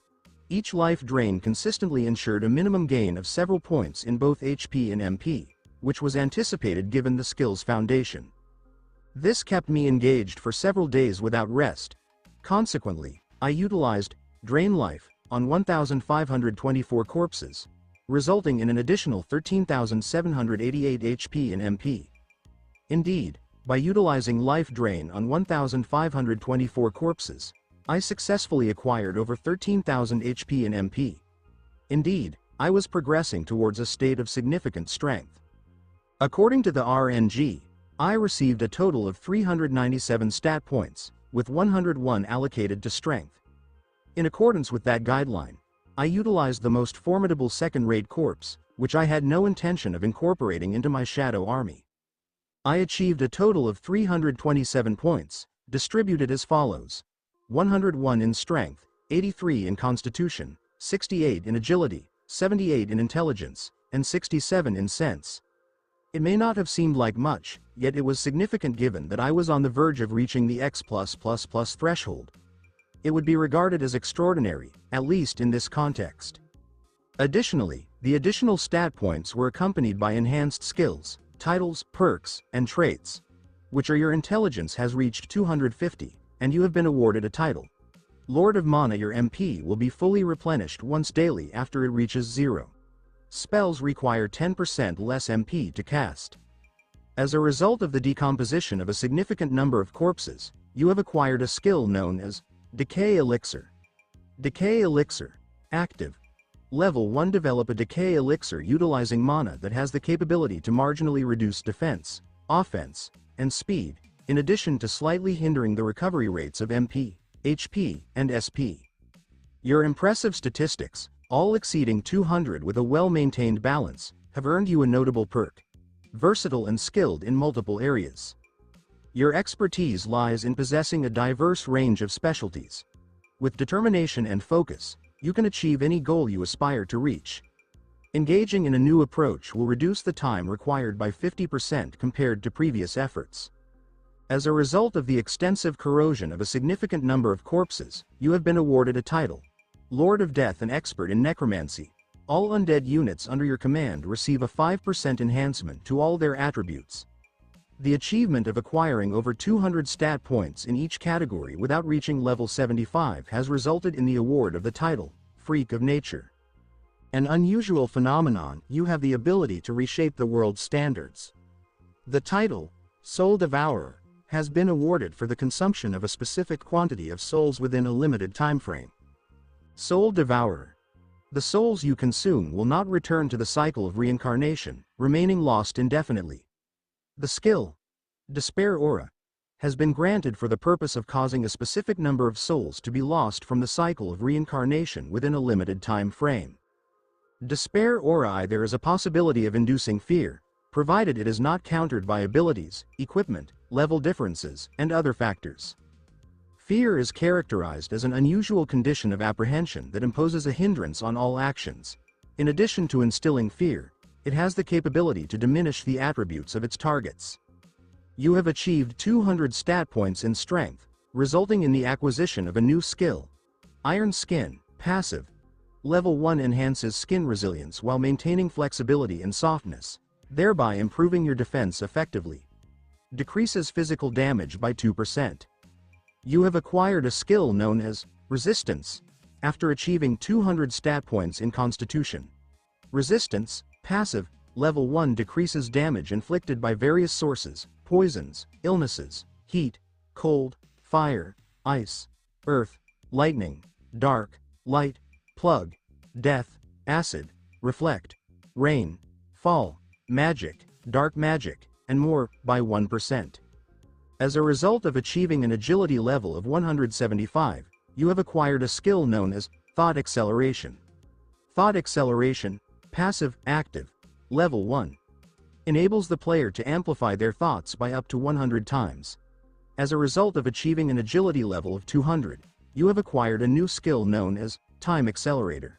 Each life drain consistently ensured a minimum gain of several points in both HP and MP, which was anticipated given the skill's foundation. This kept me engaged for several days without rest. Consequently, I utilized Drain Life on 1,524 corpses, resulting in an additional 13,788 HP and MP. Indeed, by utilizing Life Drain on 1,524 corpses, I successfully acquired over 13,000 HP and MP. Indeed, I was progressing towards a state of significant strength. According to the RNG, I received a total of 397 stat points, with 101 allocated to strength. In accordance with that guideline, I utilized the most formidable second-rate corpse, which I had no intention of incorporating into my shadow army. I achieved a total of 327 points, distributed as follows: 101 in strength, 83 in constitution, 68 in agility, 78 in intelligence, and 67 in sense. It may not have seemed like much, yet it was significant given that I was on the verge of reaching the X+++ threshold. It would be regarded as extraordinary, at least in this context. Additionally, the additional stat points were accompanied by enhanced skills, titles, perks, and traits, which are your intelligence has reached 250, and you have been awarded a title. Lord of Mana. Your MP will be fully replenished once daily after it reaches 0. Spells require 10% less MP to cast. As a result of the decomposition of a significant number of corpses, you have acquired a skill known as Decay Elixir. Decay Elixir. Active. Level 1. Develop a Decay Elixir utilizing mana that has the capability to marginally reduce defense, offense, and speed, in addition to slightly hindering the recovery rates of MP, HP, and SP. Your impressive statistics, all exceeding 200 with a well-maintained balance, have earned you a notable perk. Versatile and skilled in multiple areas. Your expertise lies in possessing a diverse range of specialties. With determination and focus, you can achieve any goal you aspire to reach. Engaging in a new approach will reduce the time required by 50% compared to previous efforts. As a result of the extensive corrosion of a significant number of corpses, you have been awarded a title: Lord of Death and Expert in Necromancy. All undead units under your command receive a 5% enhancement to all their attributes. The achievement of acquiring over 200 stat points in each category without reaching level 75 has resulted in the award of the title, Freak of Nature. An unusual phenomenon, you have the ability to reshape the world's standards. The title, Soul Devourer, has been awarded for the consumption of a specific quantity of souls within a limited time frame. Soul Devourer. The souls you consume will not return to the cycle of reincarnation, remaining lost indefinitely. The skill, Despair Aura, has been granted for the purpose of causing a specific number of souls to be lost from the cycle of reincarnation within a limited time frame. Despair Aura. There is a possibility of inducing fear, provided it is not countered by abilities, equipment, level differences, and other factors. Fear is characterized as an unusual condition of apprehension that imposes a hindrance on all actions. In addition to instilling fear, it has the capability to diminish the attributes of its targets. You have achieved 200 stat points in strength, resulting in the acquisition of a new skill. Iron Skin, passive. Level 1 enhances skin resilience while maintaining flexibility and softness, thereby improving your defense effectively. Decreases physical damage by 2%. You have acquired a skill known as Resistance, after achieving 200 stat points in Constitution. Resistance, passive, level 1 decreases damage inflicted by various sources, poisons, illnesses, heat, cold, fire, ice, earth, lightning, dark, light, plug, death, acid, reflect, rain, fall, magic, dark magic, and more, by 1%. As a result of achieving an agility level of 175, you have acquired a skill known as Thought Acceleration. Thought Acceleration, passive, active, level 1. Enables the player to amplify their thoughts by up to 100 times. As a result of achieving an agility level of 200, you have acquired a new skill known as Time Accelerator.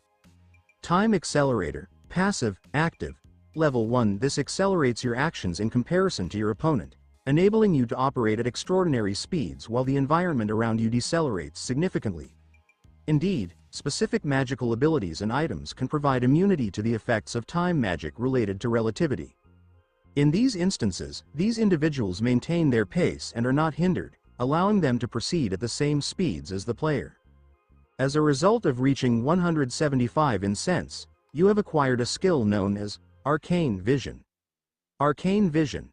Time Accelerator, passive, active, level 1. This accelerates your actions in comparison to your opponent, enabling you to operate at extraordinary speeds while the environment around you decelerates significantly. Indeed, specific magical abilities and items can provide immunity to the effects of time magic related to relativity. In these instances, these individuals maintain their pace and are not hindered, allowing them to proceed at the same speeds as the player. As a result of reaching 175 in sense, you have acquired a skill known as Arcane Vision. Arcane Vision.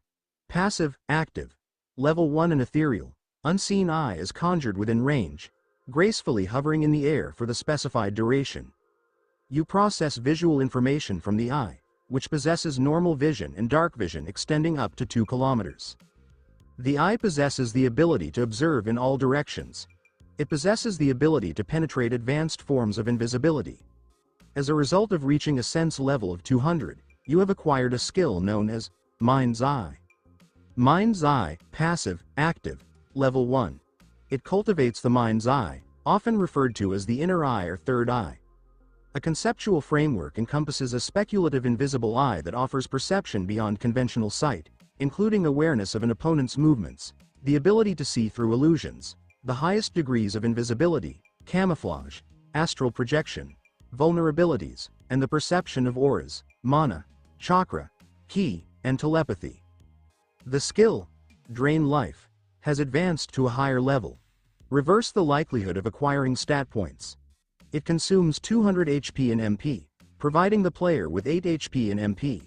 Passive, active. Level 1 and ethereal. Unseen eye is conjured within range, gracefully hovering in the air for the specified duration. You process visual information from the eye, which possesses normal vision and dark vision extending up to 2 kilometers. The eye possesses the ability to observe in all directions. It possesses the ability to penetrate advanced forms of invisibility. As a result of reaching a sense level of 200, you have acquired a skill known as Mind's Eye. Mind's Eye, passive, active, level 1. It cultivates the mind's eye, often referred to as the inner eye or third eye. A conceptual framework encompasses a speculative invisible eye that offers perception beyond conventional sight, including awareness of an opponent's movements, the ability to see through illusions, the highest degrees of invisibility, camouflage, astral projection, vulnerabilities, and the perception of auras, mana, chakra, ki, and telepathy. The skill, Drain Life, has advanced to a higher level. Reverse the likelihood of acquiring stat points. It consumes 200 HP and MP, providing the player with 8 HP and MP.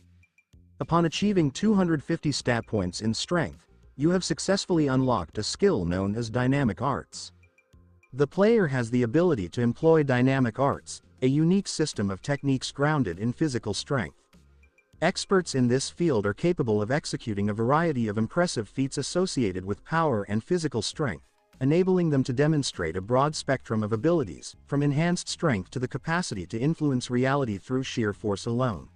Upon achieving 250 stat points in strength, you have successfully unlocked a skill known as Dynamic Arts. The player has the ability to employ Dynamic Arts, a unique system of techniques grounded in physical strength. Experts in this field are capable of executing a variety of impressive feats associated with power and physical strength, enabling them to demonstrate a broad spectrum of abilities, from enhanced strength to the capacity to influence reality through sheer force alone.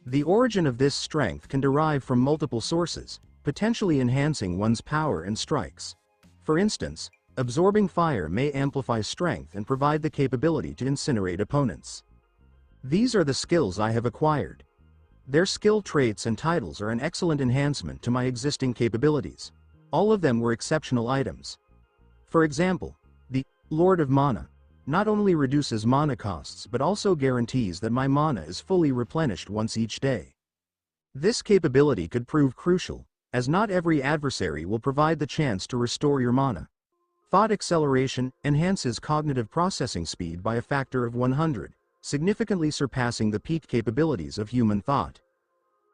The origin of this strength can derive from multiple sources, potentially enhancing one's power and strikes. For instance, absorbing fire may amplify strength and provide the capability to incinerate opponents. These are the skills I have acquired. Their skill traits and titles are an excellent enhancement to my existing capabilities. All of them were exceptional items. For example, the Lord of Mana not only reduces mana costs but also guarantees that my mana is fully replenished once each day. This capability could prove crucial, as not every adversary will provide the chance to restore your mana. Thought acceleration enhances cognitive processing speed by a factor of 100, significantly surpassing the peak capabilities of human thought.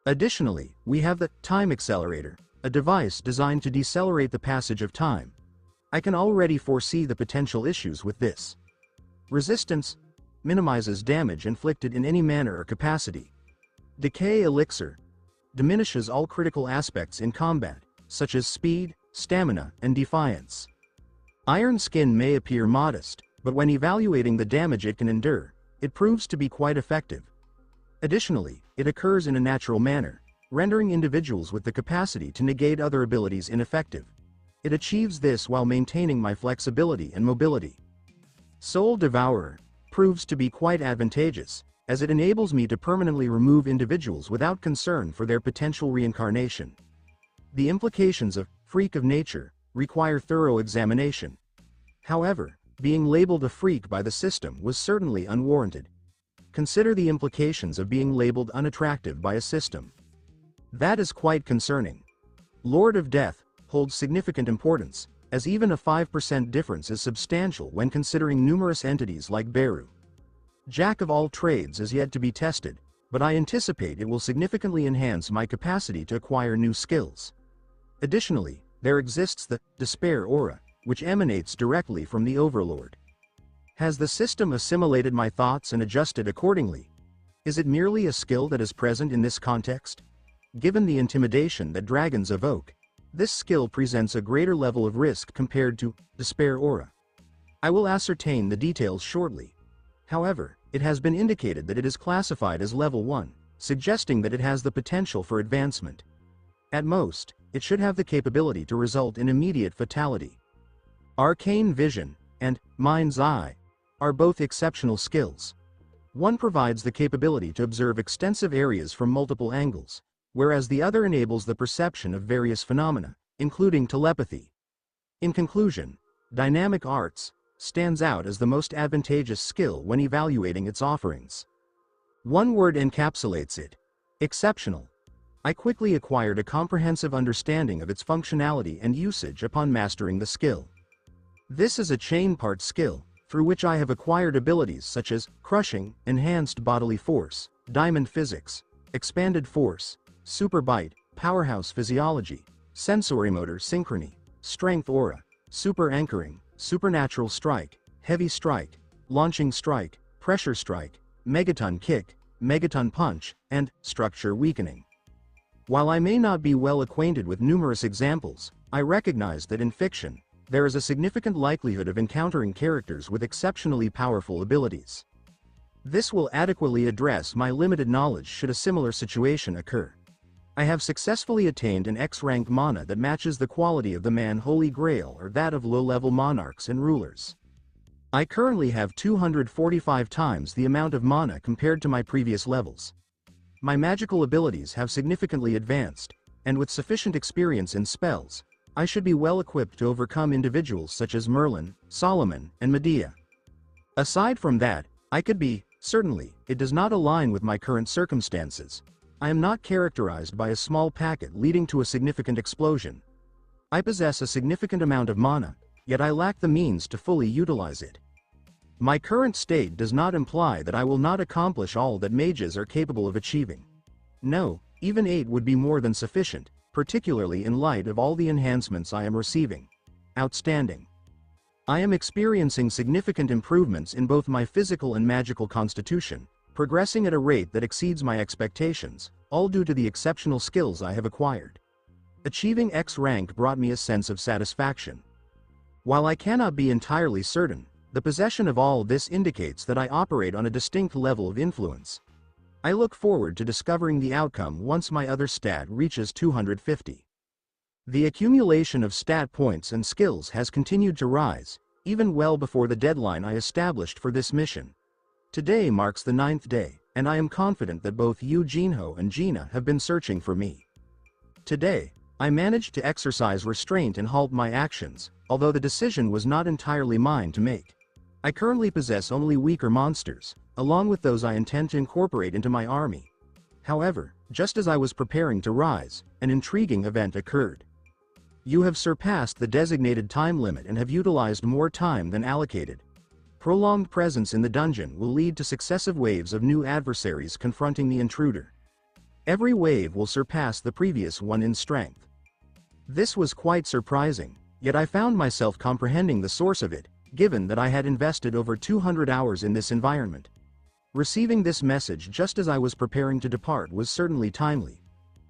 Additionally, we have the Time Accelerator, a device designed to decelerate the passage of time. I can already foresee the potential issues with this. Resistance minimizes damage inflicted in any manner or capacity. Decay Elixir diminishes all critical aspects in combat, such as speed, stamina, and defiance. Iron Skin may appear modest, but when evaluating the damage it can endure, it proves to be quite effective. Additionally, it occurs in a natural manner, rendering individuals with the capacity to negate other abilities ineffective. It achieves this while maintaining my flexibility and mobility. Soul Devourer proves to be quite advantageous, as it enables me to permanently remove individuals without concern for their potential reincarnation. The implications of Freak of Nature require thorough examination. However, being labeled a freak by the system was certainly unwarranted. Consider the implications of being labeled unattractive by a system. That is quite concerning. Lord of Death holds significant importance, as even a 5% difference is substantial when considering numerous entities like Beru. Jack of all trades is yet to be tested, but I anticipate it will significantly enhance my capacity to acquire new skills. Additionally, there exists the Despair Aura, which emanates directly from the Overlord. Has the system assimilated my thoughts and adjusted accordingly? Is it merely a skill that is present in this context? Given the intimidation that dragons evoke, this skill presents a greater level of risk compared to Despair Aura. I will ascertain the details shortly. However, it has been indicated that it is classified as level 1, suggesting that it has the potential for advancement. At most, it should have the capability to result in immediate fatality. Arcane Vision and Mind's Eye are both exceptional skills. One provides the capability to observe extensive areas from multiple angles, whereas the other enables the perception of various phenomena, including telepathy. In conclusion, Dynamic Arts stands out as the most advantageous skill when evaluating its offerings. One word encapsulates it: exceptional. I quickly acquired a comprehensive understanding of its functionality and usage upon mastering the skill. This is a chain part skill, through which I have acquired abilities such as Crushing, Enhanced Bodily Force, Diamond Physics, Expanded Force, Super Bite, Powerhouse Physiology, Sensorimotor Synchrony, Strength Aura, Super Anchoring, Supernatural Strike, Heavy Strike, Launching Strike, Pressure Strike, Megaton Kick, Megaton Punch, and Structure Weakening. While I may not be well acquainted with numerous examples, I recognize that in fiction, there is a significant likelihood of encountering characters with exceptionally powerful abilities. This will adequately address my limited knowledge should a similar situation occur. I have successfully attained an X-rank mana that matches the quality of the Man Holy Grail or that of low-level monarchs and rulers. I currently have 245 times the amount of mana compared to my previous levels. My magical abilities have significantly advanced, and with sufficient experience in spells, I should be well equipped to overcome individuals such as Merlin, Solomon, and Medea. Aside from that, I could be, certainly, it does not align with my current circumstances. I am not characterized by a small packet leading to a significant explosion. I possess a significant amount of mana, yet I lack the means to fully utilize it. My current state does not imply that I will not accomplish all that mages are capable of achieving. No, even 8 would be more than sufficient, particularly in light of all the enhancements I am receiving. Outstanding. I am experiencing significant improvements in both my physical and magical constitution, progressing at a rate that exceeds my expectations, all due to the exceptional skills I have acquired. Achieving X rank brought me a sense of satisfaction. While I cannot be entirely certain, the possession of all this indicates that I operate on a distinct level of influence. I look forward to discovering the outcome once my other stat reaches 250. The accumulation of stat points and skills has continued to rise, even well before the deadline I established for this mission. Today marks the 9th day, and I am confident that both Jinho and Gina have been searching for me. Today, I managed to exercise restraint and halt my actions, although the decision was not entirely mine to make. I currently possess only weaker monsters, along with those I intend to incorporate into my army. However, Just as I was preparing to rise, an intriguing event occurred. You have surpassed the designated time limit and have utilized more time than allocated. Prolonged presence in the dungeon will lead to successive waves of new adversaries confronting the intruder. Every wave will surpass the previous one in strength. This was quite surprising, yet I found myself comprehending the source of it, given that I had invested over 200 hours in this environment. Receiving this message just as I was preparing to depart was certainly timely.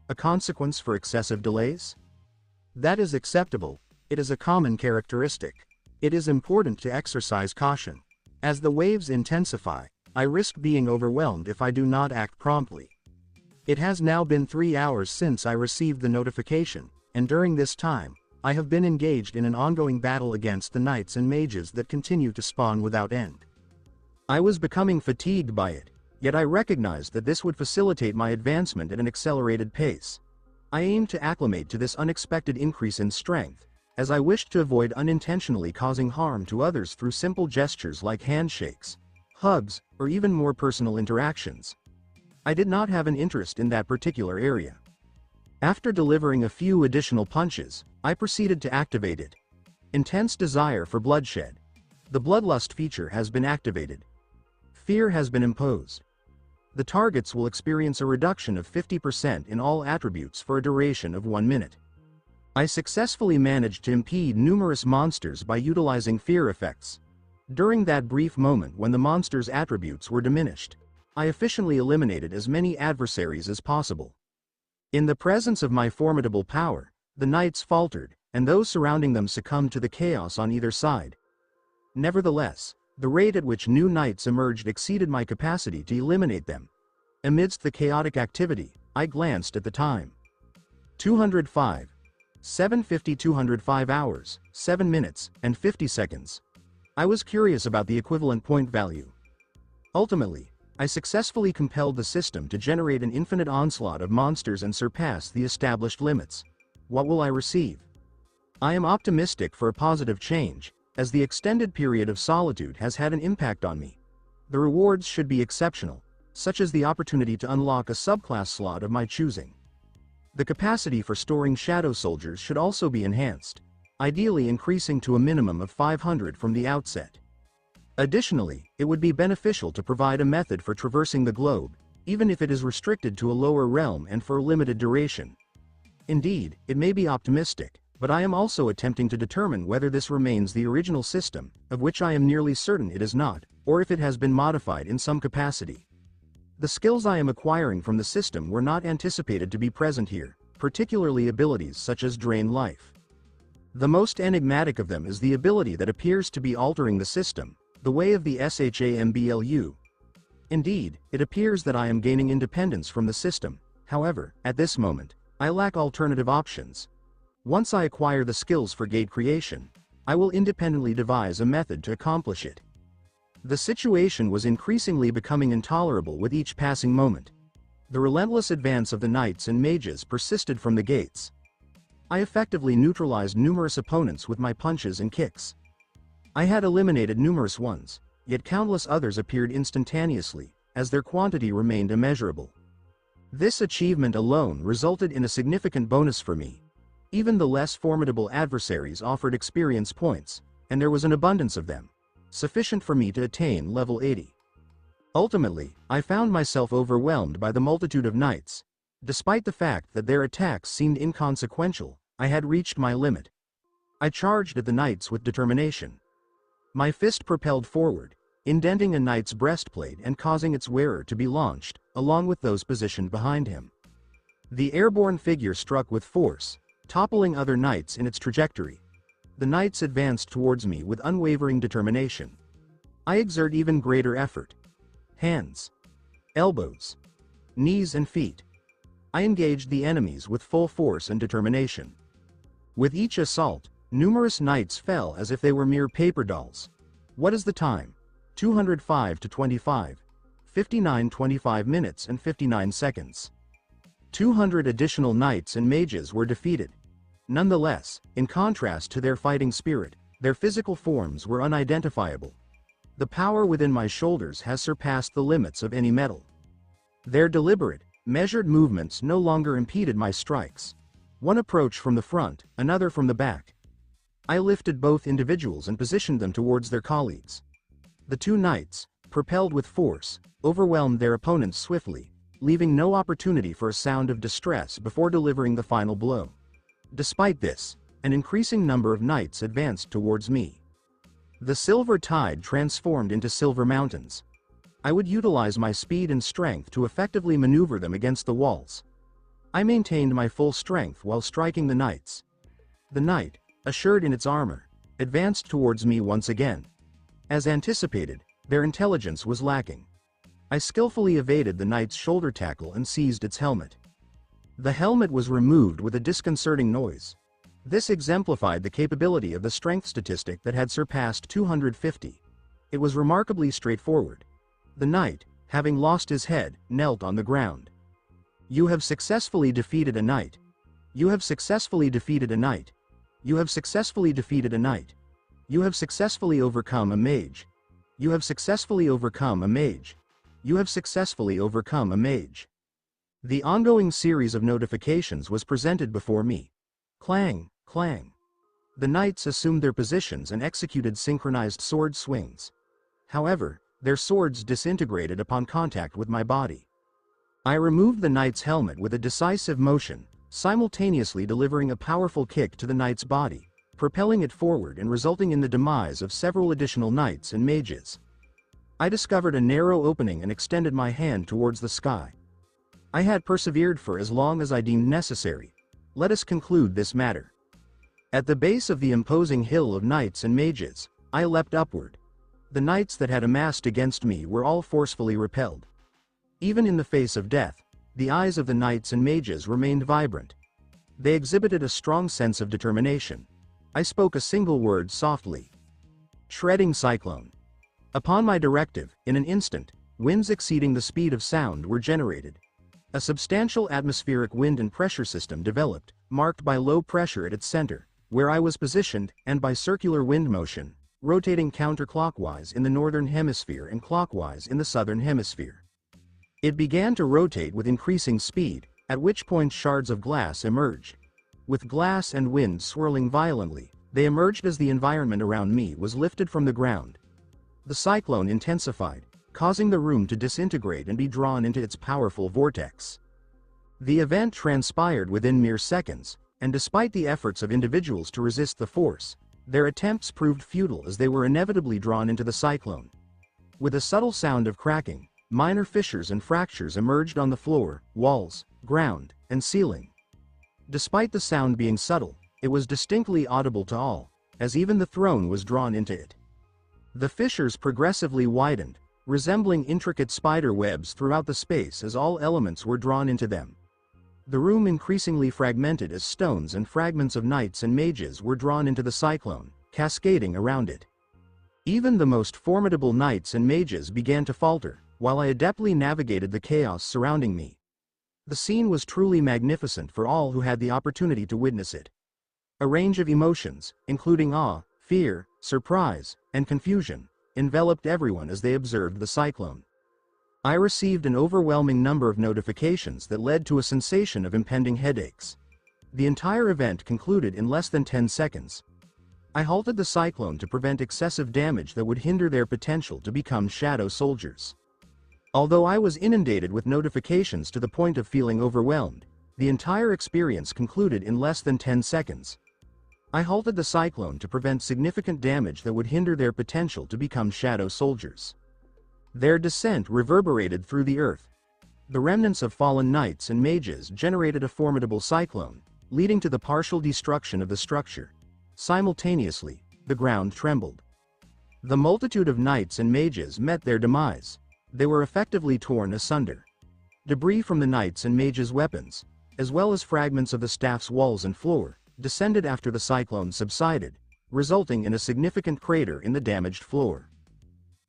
A consequence for excessive delays? That is acceptable. It is a common characteristic. It is important to exercise caution. As the waves intensify, I risk being overwhelmed if I do not act promptly. It has now been 3 hours since I received the notification, and during this time, I have been engaged in an ongoing battle against the knights and mages that continue to spawn without end. I was becoming fatigued by it, yet I recognized that this would facilitate my advancement at an accelerated pace. I aimed to acclimate to this unexpected increase in strength, as I wished to avoid unintentionally causing harm to others through simple gestures like handshakes, hugs, or even more personal interactions. I did not have an interest in that particular area. After delivering a few additional punches, I proceeded to activate it. Intense desire for bloodshed. The bloodlust feature has been activated. Fear has been imposed. The targets will experience a reduction of 50% in all attributes for a duration of 1 minute. I successfully managed to impede numerous monsters by utilizing fear effects. During that brief moment when the monster's attributes were diminished, I efficiently eliminated as many adversaries as possible. In the presence of my formidable power, the knights faltered, and those surrounding them succumbed to the chaos on either side. Nevertheless, the rate at which new knights emerged exceeded my capacity to eliminate them. Amidst the chaotic activity, I glanced at the time. 205. 7:50 205 hours, 7 minutes, and 50 seconds. I was curious about the equivalent point value. Ultimately, I successfully compelled the system to generate an infinite onslaught of monsters and surpass the established limits. What will I receive? I am optimistic for a positive change, as the extended period of solitude has had an impact on me. The rewards should be exceptional, such as the opportunity to unlock a subclass slot of my choosing. The capacity for storing shadow soldiers should also be enhanced, ideally increasing to a minimum of 500 from the outset. Additionally, it would be beneficial to provide a method for traversing the globe, even if it is restricted to a lower realm and for a limited duration. Indeed, it may be optimistic, but I am also attempting to determine whether this remains the original system, of which I am nearly certain it is not, or if it has been modified in some capacity. The skills I am acquiring from the system were not anticipated to be present here, particularly abilities such as Drain Life. The most enigmatic of them is the ability that appears to be altering the system, the way of the SHAMBLU. Indeed, it appears that I am gaining independence from the system. However, at this moment, I lack alternative options. Once I acquire the skills for gate creation, I will independently devise a method to accomplish it. The situation was increasingly becoming intolerable with each passing moment. The relentless advance of the knights and mages persisted from the gates. I effectively neutralized numerous opponents with my punches and kicks. I had eliminated numerous ones, yet countless others appeared instantaneously, as their quantity remained immeasurable. This achievement alone resulted in a significant bonus for me. Even the less formidable adversaries offered experience points, and there was an abundance of them, sufficient for me to attain level 80. Ultimately, I found myself overwhelmed by the multitude of knights. Despite the fact that their attacks seemed inconsequential, I had reached my limit. I charged at the knights with determination. My fist propelled forward, indenting a knight's breastplate and causing its wearer to be launched, along with those positioned behind him. The airborne figure struck with force, toppling other knights in its trajectory. The knights advanced towards me with unwavering determination. I exert even greater effort. Hands, elbows, knees and feet. I engaged the enemies with full force and determination. With each assault, numerous knights fell as if they were mere paper dolls. What is the time? 205 to 25. 59 25 minutes and 59 seconds. 200 additional knights and mages were defeated. Nonetheless, in contrast to their fighting spirit, their physical forms were unidentifiable. The power within my shoulders has surpassed the limits of any metal. Their deliberate, Measured movements no longer impeded my strikes. One approach from the front, another from the back. I lifted both individuals and positioned them towards their colleagues. The two knights, propelled with force, overwhelmed their opponents swiftly, leaving no opportunity for a sound of distress before delivering the final blow. Despite this, an increasing number of knights advanced towards me. The silver tide transformed into silver mountains. I would utilize my speed and strength to effectively maneuver them against the walls. I maintained my full strength while striking the knights. The knight, assured in its armor, advanced towards me once again. As anticipated, their intelligence was lacking. I skillfully evaded the knight's shoulder tackle and seized its helmet. The helmet was removed with a disconcerting noise. This exemplified the capability of the strength statistic that had surpassed 250. It was remarkably straightforward. The knight, having lost his head, knelt on the ground. You have successfully defeated a knight. You have successfully defeated a knight. You have successfully defeated a knight. You have successfully overcome a mage. You have successfully overcome a mage. You have successfully overcome a mage. The ongoing series of notifications was presented before me. Clang, clang. The knights assumed their positions and executed synchronized sword swings. However, their swords disintegrated upon contact with my body. I removed the knight's helmet with a decisive motion, simultaneously delivering a powerful kick to the knight's body, propelling it forward and resulting in the demise of several additional knights and mages. I discovered a narrow opening and extended my hand towards the sky. I had persevered for as long as I deemed necessary. Let us conclude this matter. At the base of the imposing hill of knights and mages, I leapt upward. The knights that had amassed against me were all forcefully repelled. Even in the face of death, the eyes of the knights and mages remained vibrant. They exhibited a strong sense of determination. I spoke a single word softly. Shredding cyclone. Upon my directive, in an instant, winds exceeding the speed of sound were generated. A substantial atmospheric wind and pressure system developed, marked by low pressure at its center, where I was positioned, and by circular wind motion, rotating counterclockwise in the northern hemisphere and clockwise in the southern hemisphere. It began to rotate with increasing speed, at which point shards of glass emerged. With glass and wind swirling violently, they emerged as the environment around me was lifted from the ground. The cyclone intensified, causing the room to disintegrate and be drawn into its powerful vortex. The event transpired within mere seconds, and despite the efforts of individuals to resist the force, their attempts proved futile as they were inevitably drawn into the cyclone. With a subtle sound of cracking, minor fissures and fractures emerged on the floor, walls, ground, and ceiling. Despite the sound being subtle, it was distinctly audible to all, as even the throne was drawn into it. The fissures progressively widened, resembling intricate spider webs throughout the space as all elements were drawn into them. The room increasingly fragmented as stones and fragments of knights and mages were drawn into the cyclone, cascading around it. Even the most formidable knights and mages began to falter, while I adeptly navigated the chaos surrounding me. The scene was truly magnificent for all who had the opportunity to witness it. A range of emotions, including awe, fear, surprise, and confusion, enveloped everyone as they observed the cyclone. I received an overwhelming number of notifications that led to a sensation of impending headaches. The entire event concluded in less than 10 seconds. I halted the cyclone to prevent excessive damage that would hinder their potential to become shadow soldiers. Although I was inundated with notifications to the point of feeling overwhelmed, the entire experience concluded in less than 10 seconds. I halted the cyclone to prevent significant damage that would hinder their potential to become shadow soldiers. Their descent reverberated through the earth. The remnants of fallen knights and mages generated a formidable cyclone, leading to the partial destruction of the structure. Simultaneously, the ground trembled. The multitude of knights and mages met their demise. They were effectively torn asunder. Debris from the knights and mages' weapons, as well as fragments of the staff's walls and floor, descended after the cyclone subsided, resulting in a significant crater in the damaged floor.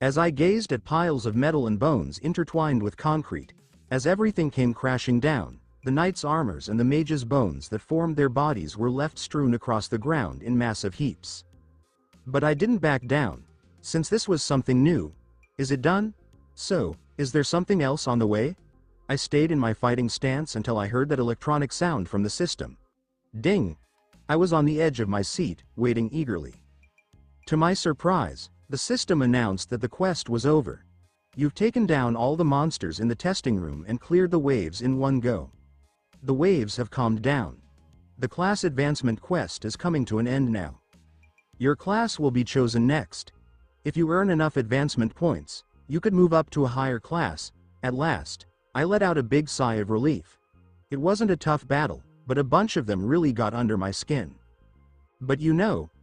As I gazed at piles of metal and bones intertwined with concrete, as everything came crashing down, the knights' armors and the mages' bones that formed their bodies were left strewn across the ground in massive heaps. But I didn't back down, since this was something new. Is it done? So, is there something else on the way? I stayed in my fighting stance until I heard that electronic sound from the system. Ding! I was on the edge of my seat, waiting eagerly. To my surprise, the system announced that the quest was over. You've taken down all the monsters in the testing room and cleared the waves in one go. The waves have calmed down. The class advancement quest is coming to an end now. Your class will be chosen next. If you earn enough advancement points, you could move up to a higher class. At last, I let out a big sigh of relief. It wasn't a tough battle, but a bunch of them really got under my skin. But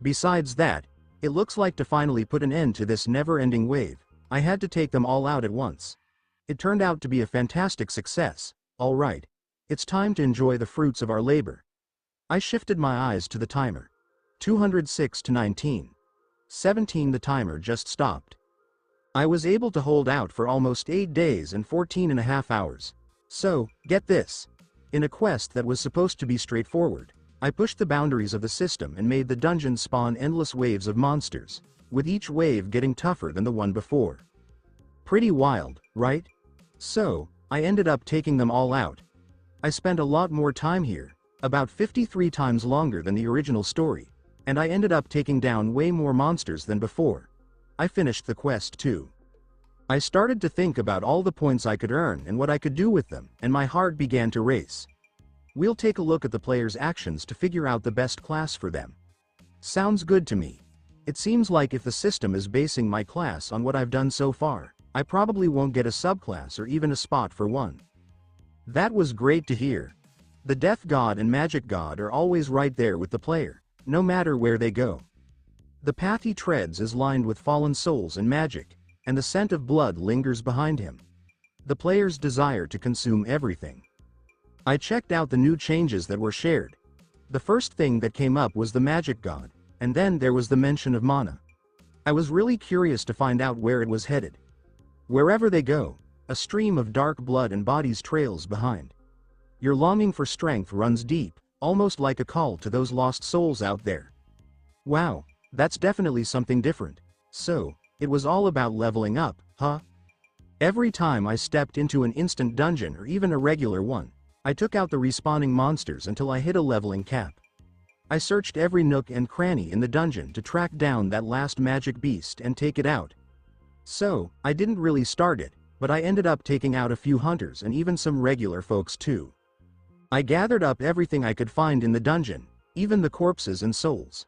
besides that, it looks like to finally put an end to this never-ending wave, I had to take them all out at once. It turned out to be a fantastic success. All right, it's time to enjoy the fruits of our labor. I shifted my eyes to the timer. 206 to 19. 17. The timer just stopped. I was able to hold out for almost 8 days and 14.5 hours. So, get this. In a quest that was supposed to be straightforward, I pushed the boundaries of the system and made the dungeon spawn endless waves of monsters, with each wave getting tougher than the one before. Pretty wild, right? So, I ended up taking them all out. I spent a lot more time here, about 53 times longer than the original story, and I ended up taking down way more monsters than before. I finished the quest too. I started to think about all the points I could earn and what I could do with them, and my heart began to race. We'll take a look at the players' actions to figure out the best class for them. Sounds good to me. It seems like if the system is basing my class on what I've done so far, I probably won't get a subclass or even a spot for one. That was great to hear. The Death God and Magic God are always right there with the player, no matter where they go. The path he treads is lined with fallen souls and magic, and the scent of blood lingers behind him. The player's desire to consume everything. I checked out the new changes that were shared. The first thing that came up was the Magic God, and then there was the mention of mana. I was really curious to find out where it was headed. Wherever they go, a stream of dark blood and bodies trails behind. Your longing for strength runs deep, almost like a call to those lost souls out there. Wow, that's definitely something different. So, it was all about leveling up, huh? Every time I stepped into an instant dungeon or even a regular one, I took out the respawning monsters until I hit a leveling cap. I searched every nook and cranny in the dungeon to track down that last magic beast and take it out. So, I didn't really start it, but I ended up taking out a few hunters and even some regular folks too. I gathered up everything I could find in the dungeon, even the corpses and souls.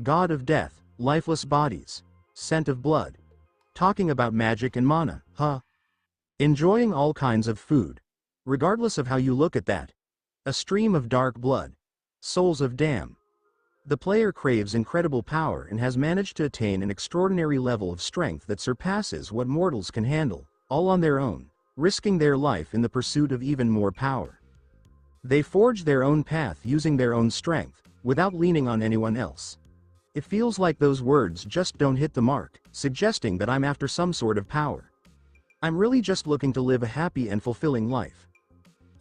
God of death, lifeless bodies, scent of blood. Talking about magic and mana, huh? Enjoying all kinds of food. Regardless of how you look at that. A stream of dark blood. Souls of damn. The player craves incredible power and has managed to attain an extraordinary level of strength that surpasses what mortals can handle, all on their own, risking their life in the pursuit of even more power. They forge their own path using their own strength, without leaning on anyone else. It feels like those words just don't hit the mark, suggesting that I'm after some sort of power. I'm really just looking to live a happy and fulfilling life.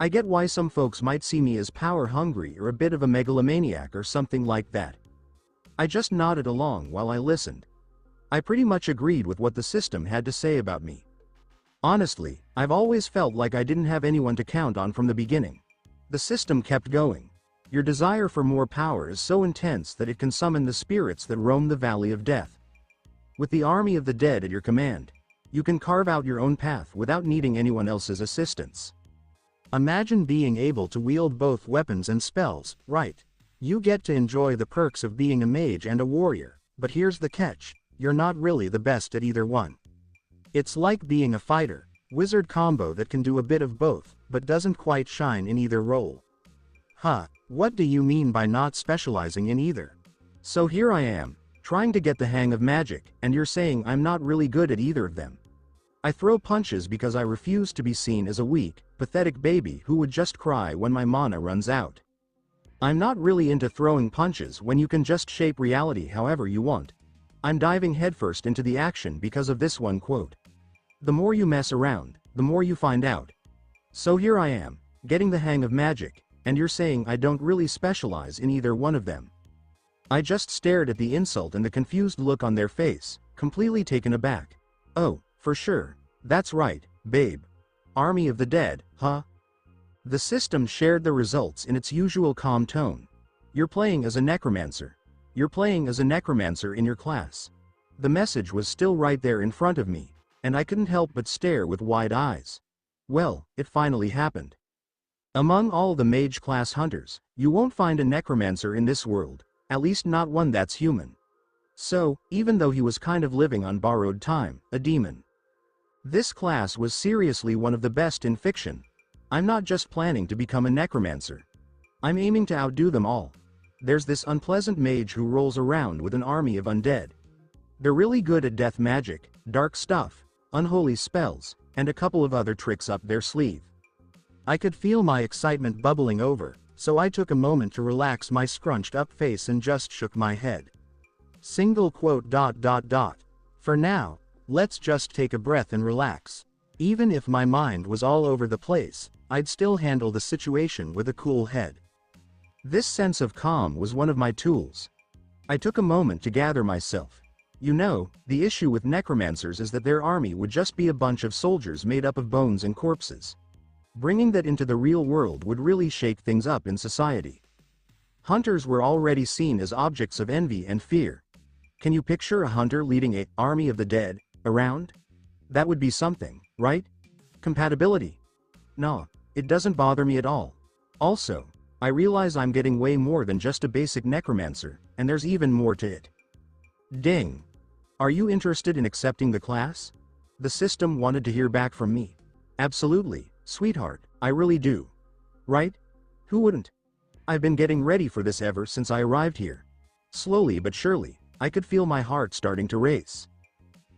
I get why some folks might see me as power-hungry or a bit of a megalomaniac or something like that. I just nodded along while I listened. I pretty much agreed with what the system had to say about me. Honestly, I've always felt like I didn't have anyone to count on from the beginning. The system kept going. Your desire for more power is so intense that it can summon the spirits that roam the valley of death. With the army of the dead at your command, you can carve out your own path without needing anyone else's assistance. Imagine being able to wield both weapons and spells, right? You get to enjoy the perks of being a mage and a warrior, but here's the catch, you're not really the best at either one. It's like being a fighter, wizard combo that can do a bit of both, but doesn't quite shine in either role. Huh, what do you mean by not specializing in either? So here I am, trying to get the hang of magic, and you're saying I'm not really good at either of them. I throw punches because I refuse to be seen as a weak, pathetic baby who would just cry when my mana runs out. I'm not really into throwing punches when you can just shape reality however you want. I'm diving headfirst into the action because of this one quote. The more you mess around, the more you find out. So here I am, getting the hang of magic, and you're saying I don't really specialize in either one of them. I just stared at the insult and the confused look on their face, completely taken aback. Oh, for sure. That's right, babe. Army of the dead, huh? The system shared the results in its usual calm tone. You're playing as a necromancer. You're playing as a necromancer in your class. The message was still right there in front of me, and I couldn't help but stare with wide eyes. Well, it finally happened. Among all the mage class hunters, you won't find a necromancer in this world, at least not one that's human. So, even though he was kind of living on borrowed time, a demon. This class was seriously one of the best in fiction. I'm not just planning to become a necromancer. I'm aiming to outdo them all. There's this unpleasant mage who rolls around with an army of undead. They're really good at death magic, dark stuff, unholy spells, and a couple of other tricks up their sleeve. I could feel my excitement bubbling over, so I took a moment to relax my scrunched up face and just shook my head. Single quote. For now, let's just take a breath and relax. Even if my mind was all over the place, I'd still handle the situation with a cool head. This sense of calm was one of my tools. I took a moment to gather myself. You know, the issue with necromancers is that their army would just be a bunch of soldiers made up of bones and corpses. Bringing that into the real world would really shake things up in society. Hunters were already seen as objects of envy and fear. Can you picture a hunter leading an army of the dead around? That would be something, right? Compatibility? No, it doesn't bother me at all. Also, I realize I'm getting way more than just a basic necromancer, and there's even more to it. Ding. Are you interested in accepting the class? The system wanted to hear back from me. Absolutely, sweetheart, I really do. Right? Who wouldn't? I've been getting ready for this ever since I arrived here. Slowly but surely, I could feel my heart starting to race.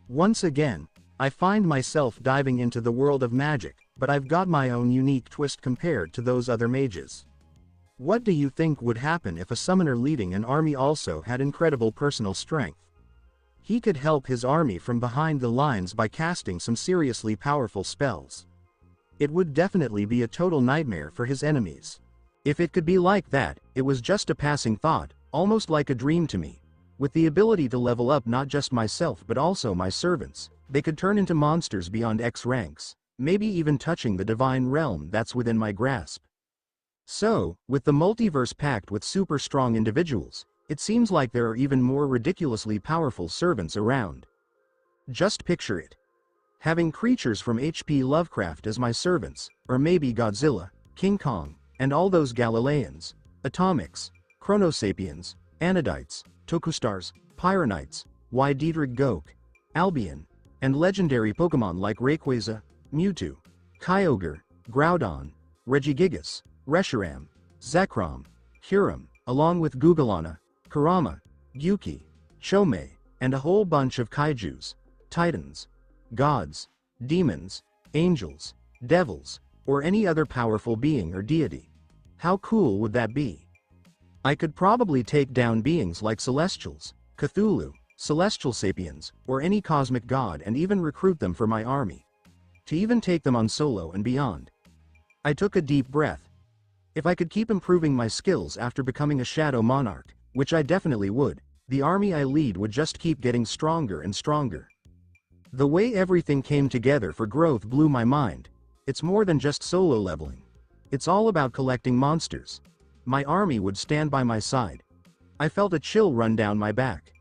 Once again, I find myself diving into the world of magic, but I've got my own unique twist compared to those other mages. What do you think would happen if a summoner leading an army also had incredible personal strength? He could help his army from behind the lines by casting some seriously powerful spells. It would definitely be a total nightmare for his enemies. If it could be like that, it was just a passing thought, almost like a dream to me. With the ability to level up not just myself but also my servants, they could turn into monsters beyond X ranks, maybe even touching the divine realm that's within my grasp. So, with the multiverse packed with super strong individuals, it seems like there are even more ridiculously powerful servants around. Just picture it. Having creatures from H.P. Lovecraft as my servants, or maybe Godzilla, King Kong, and all those Galileans, Atomics, Chronosapiens, Anodites, Tokustars, Pyronites, Diedrich Gok, Albion, and legendary Pokemon like Rayquaza, Mewtwo, Kyogre, Groudon, Regigigas, Reshiram, Zekrom, Kyurem, along with Gugalana, Kurama, Gyuki, Chomei, and a whole bunch of kaijus, titans, gods, demons, angels, devils, or any other powerful being or deity. How cool would that be? I could probably take down beings like Celestials, Cthulhu, Celestial Sapiens, or any cosmic god and even recruit them for my army. To even take them on solo and beyond. I took a deep breath. If I could keep improving my skills after becoming a Shadow Monarch, which I definitely would, the army I lead would just keep getting stronger and stronger. The way everything came together for growth blew my mind. It's more than just solo leveling. It's all about collecting monsters. My army would stand by my side. I felt a chill run down my back.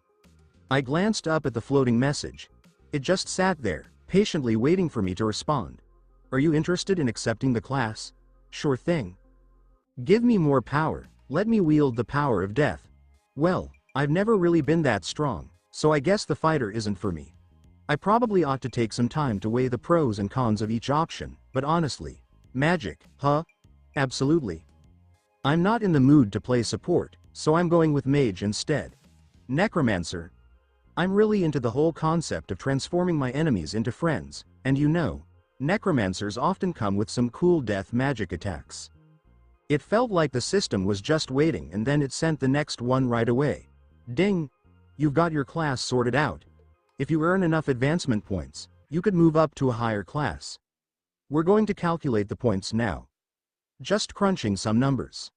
I glanced up at the floating message. It just sat there, patiently waiting for me to respond. Are you interested in accepting the class? Sure thing. Give me more power, let me wield the power of death. Well, I've never really been that strong, so I guess the fighter isn't for me. I probably ought to take some time to weigh the pros and cons of each option, but honestly, magic, huh? Absolutely. I'm not in the mood to play support, so I'm going with mage instead. Necromancer. I'm really into the whole concept of transforming my enemies into friends, and you know, necromancers often come with some cool death magic attacks. It felt like the system was just waiting and then it sent the next one right away. Ding! You've got your class sorted out. If you earn enough advancement points, you could move up to a higher class. We're going to calculate the points now. Just crunching some numbers.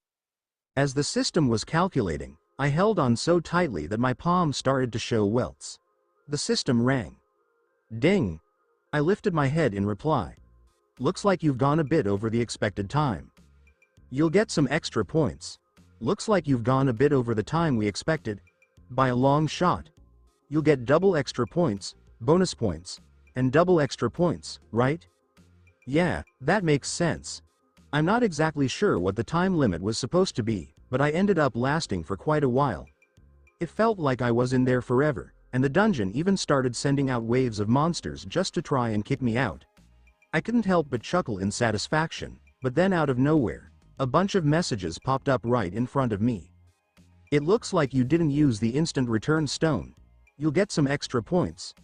As the system was calculating, I held on so tightly that my palm started to show welts. The system rang. Ding! I lifted my head in reply. Looks like you've gone a bit over the expected time. You'll get some extra points. Looks like you've gone a bit over the time we expected. By a long shot. You'll get double extra points, bonus points, and double extra points, right? Yeah, that makes sense. I'm not exactly sure what the time limit was supposed to be, but I ended up lasting for quite a while. It felt like I was in there forever, and the dungeon even started sending out waves of monsters just to try and kick me out. I couldn't help but chuckle in satisfaction, but then out of nowhere, a bunch of messages popped up right in front of me. It looks like you didn't use the instant return stone. You'll get some extra points.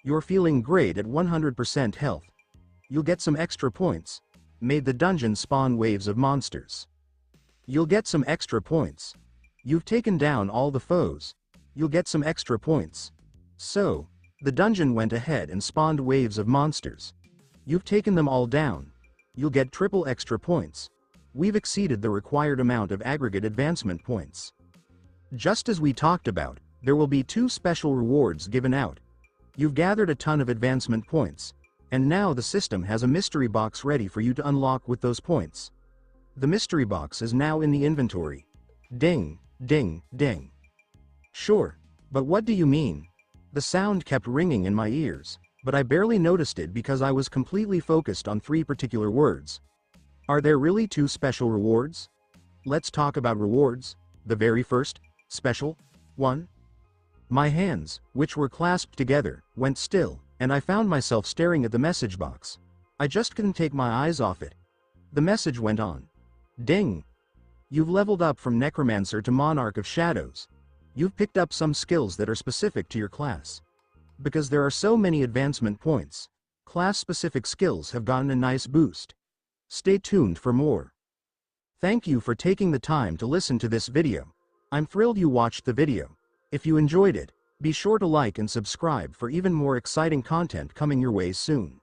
You're feeling great at 100% health. You'll get some extra points. Made the dungeon spawn waves of monsters. You'll get some extra points. You've taken down all the foes. You'll get some extra points. So, the dungeon went ahead and spawned waves of monsters. You've taken them all down. You'll get triple extra points. We've exceeded the required amount of aggregate advancement points. Just as we talked about, there will be 2 special rewards given out. You've gathered a ton of advancement points, and now the system has a mystery box ready for you to unlock with those points. The mystery box is now in the inventory. Ding, ding, ding. Sure, but what do you mean? The sound kept ringing in my ears, but I barely noticed it because I was completely focused on 3 particular words. Are there really 2 special rewards? Let's talk about rewards. The very first, special, one. My hands, which were clasped together, went still, and I found myself staring at the message box. I just couldn't take my eyes off it. The message went on. Ding! You've leveled up from Necromancer to Monarch of Shadows. You've picked up some skills that are specific to your class. Because there are so many advancement points, class-specific skills have gotten a nice boost. Stay tuned for more. Thank you for taking the time to listen to this video. I'm thrilled you watched the video. If you enjoyed it, be sure to like and subscribe for even more exciting content coming your way soon.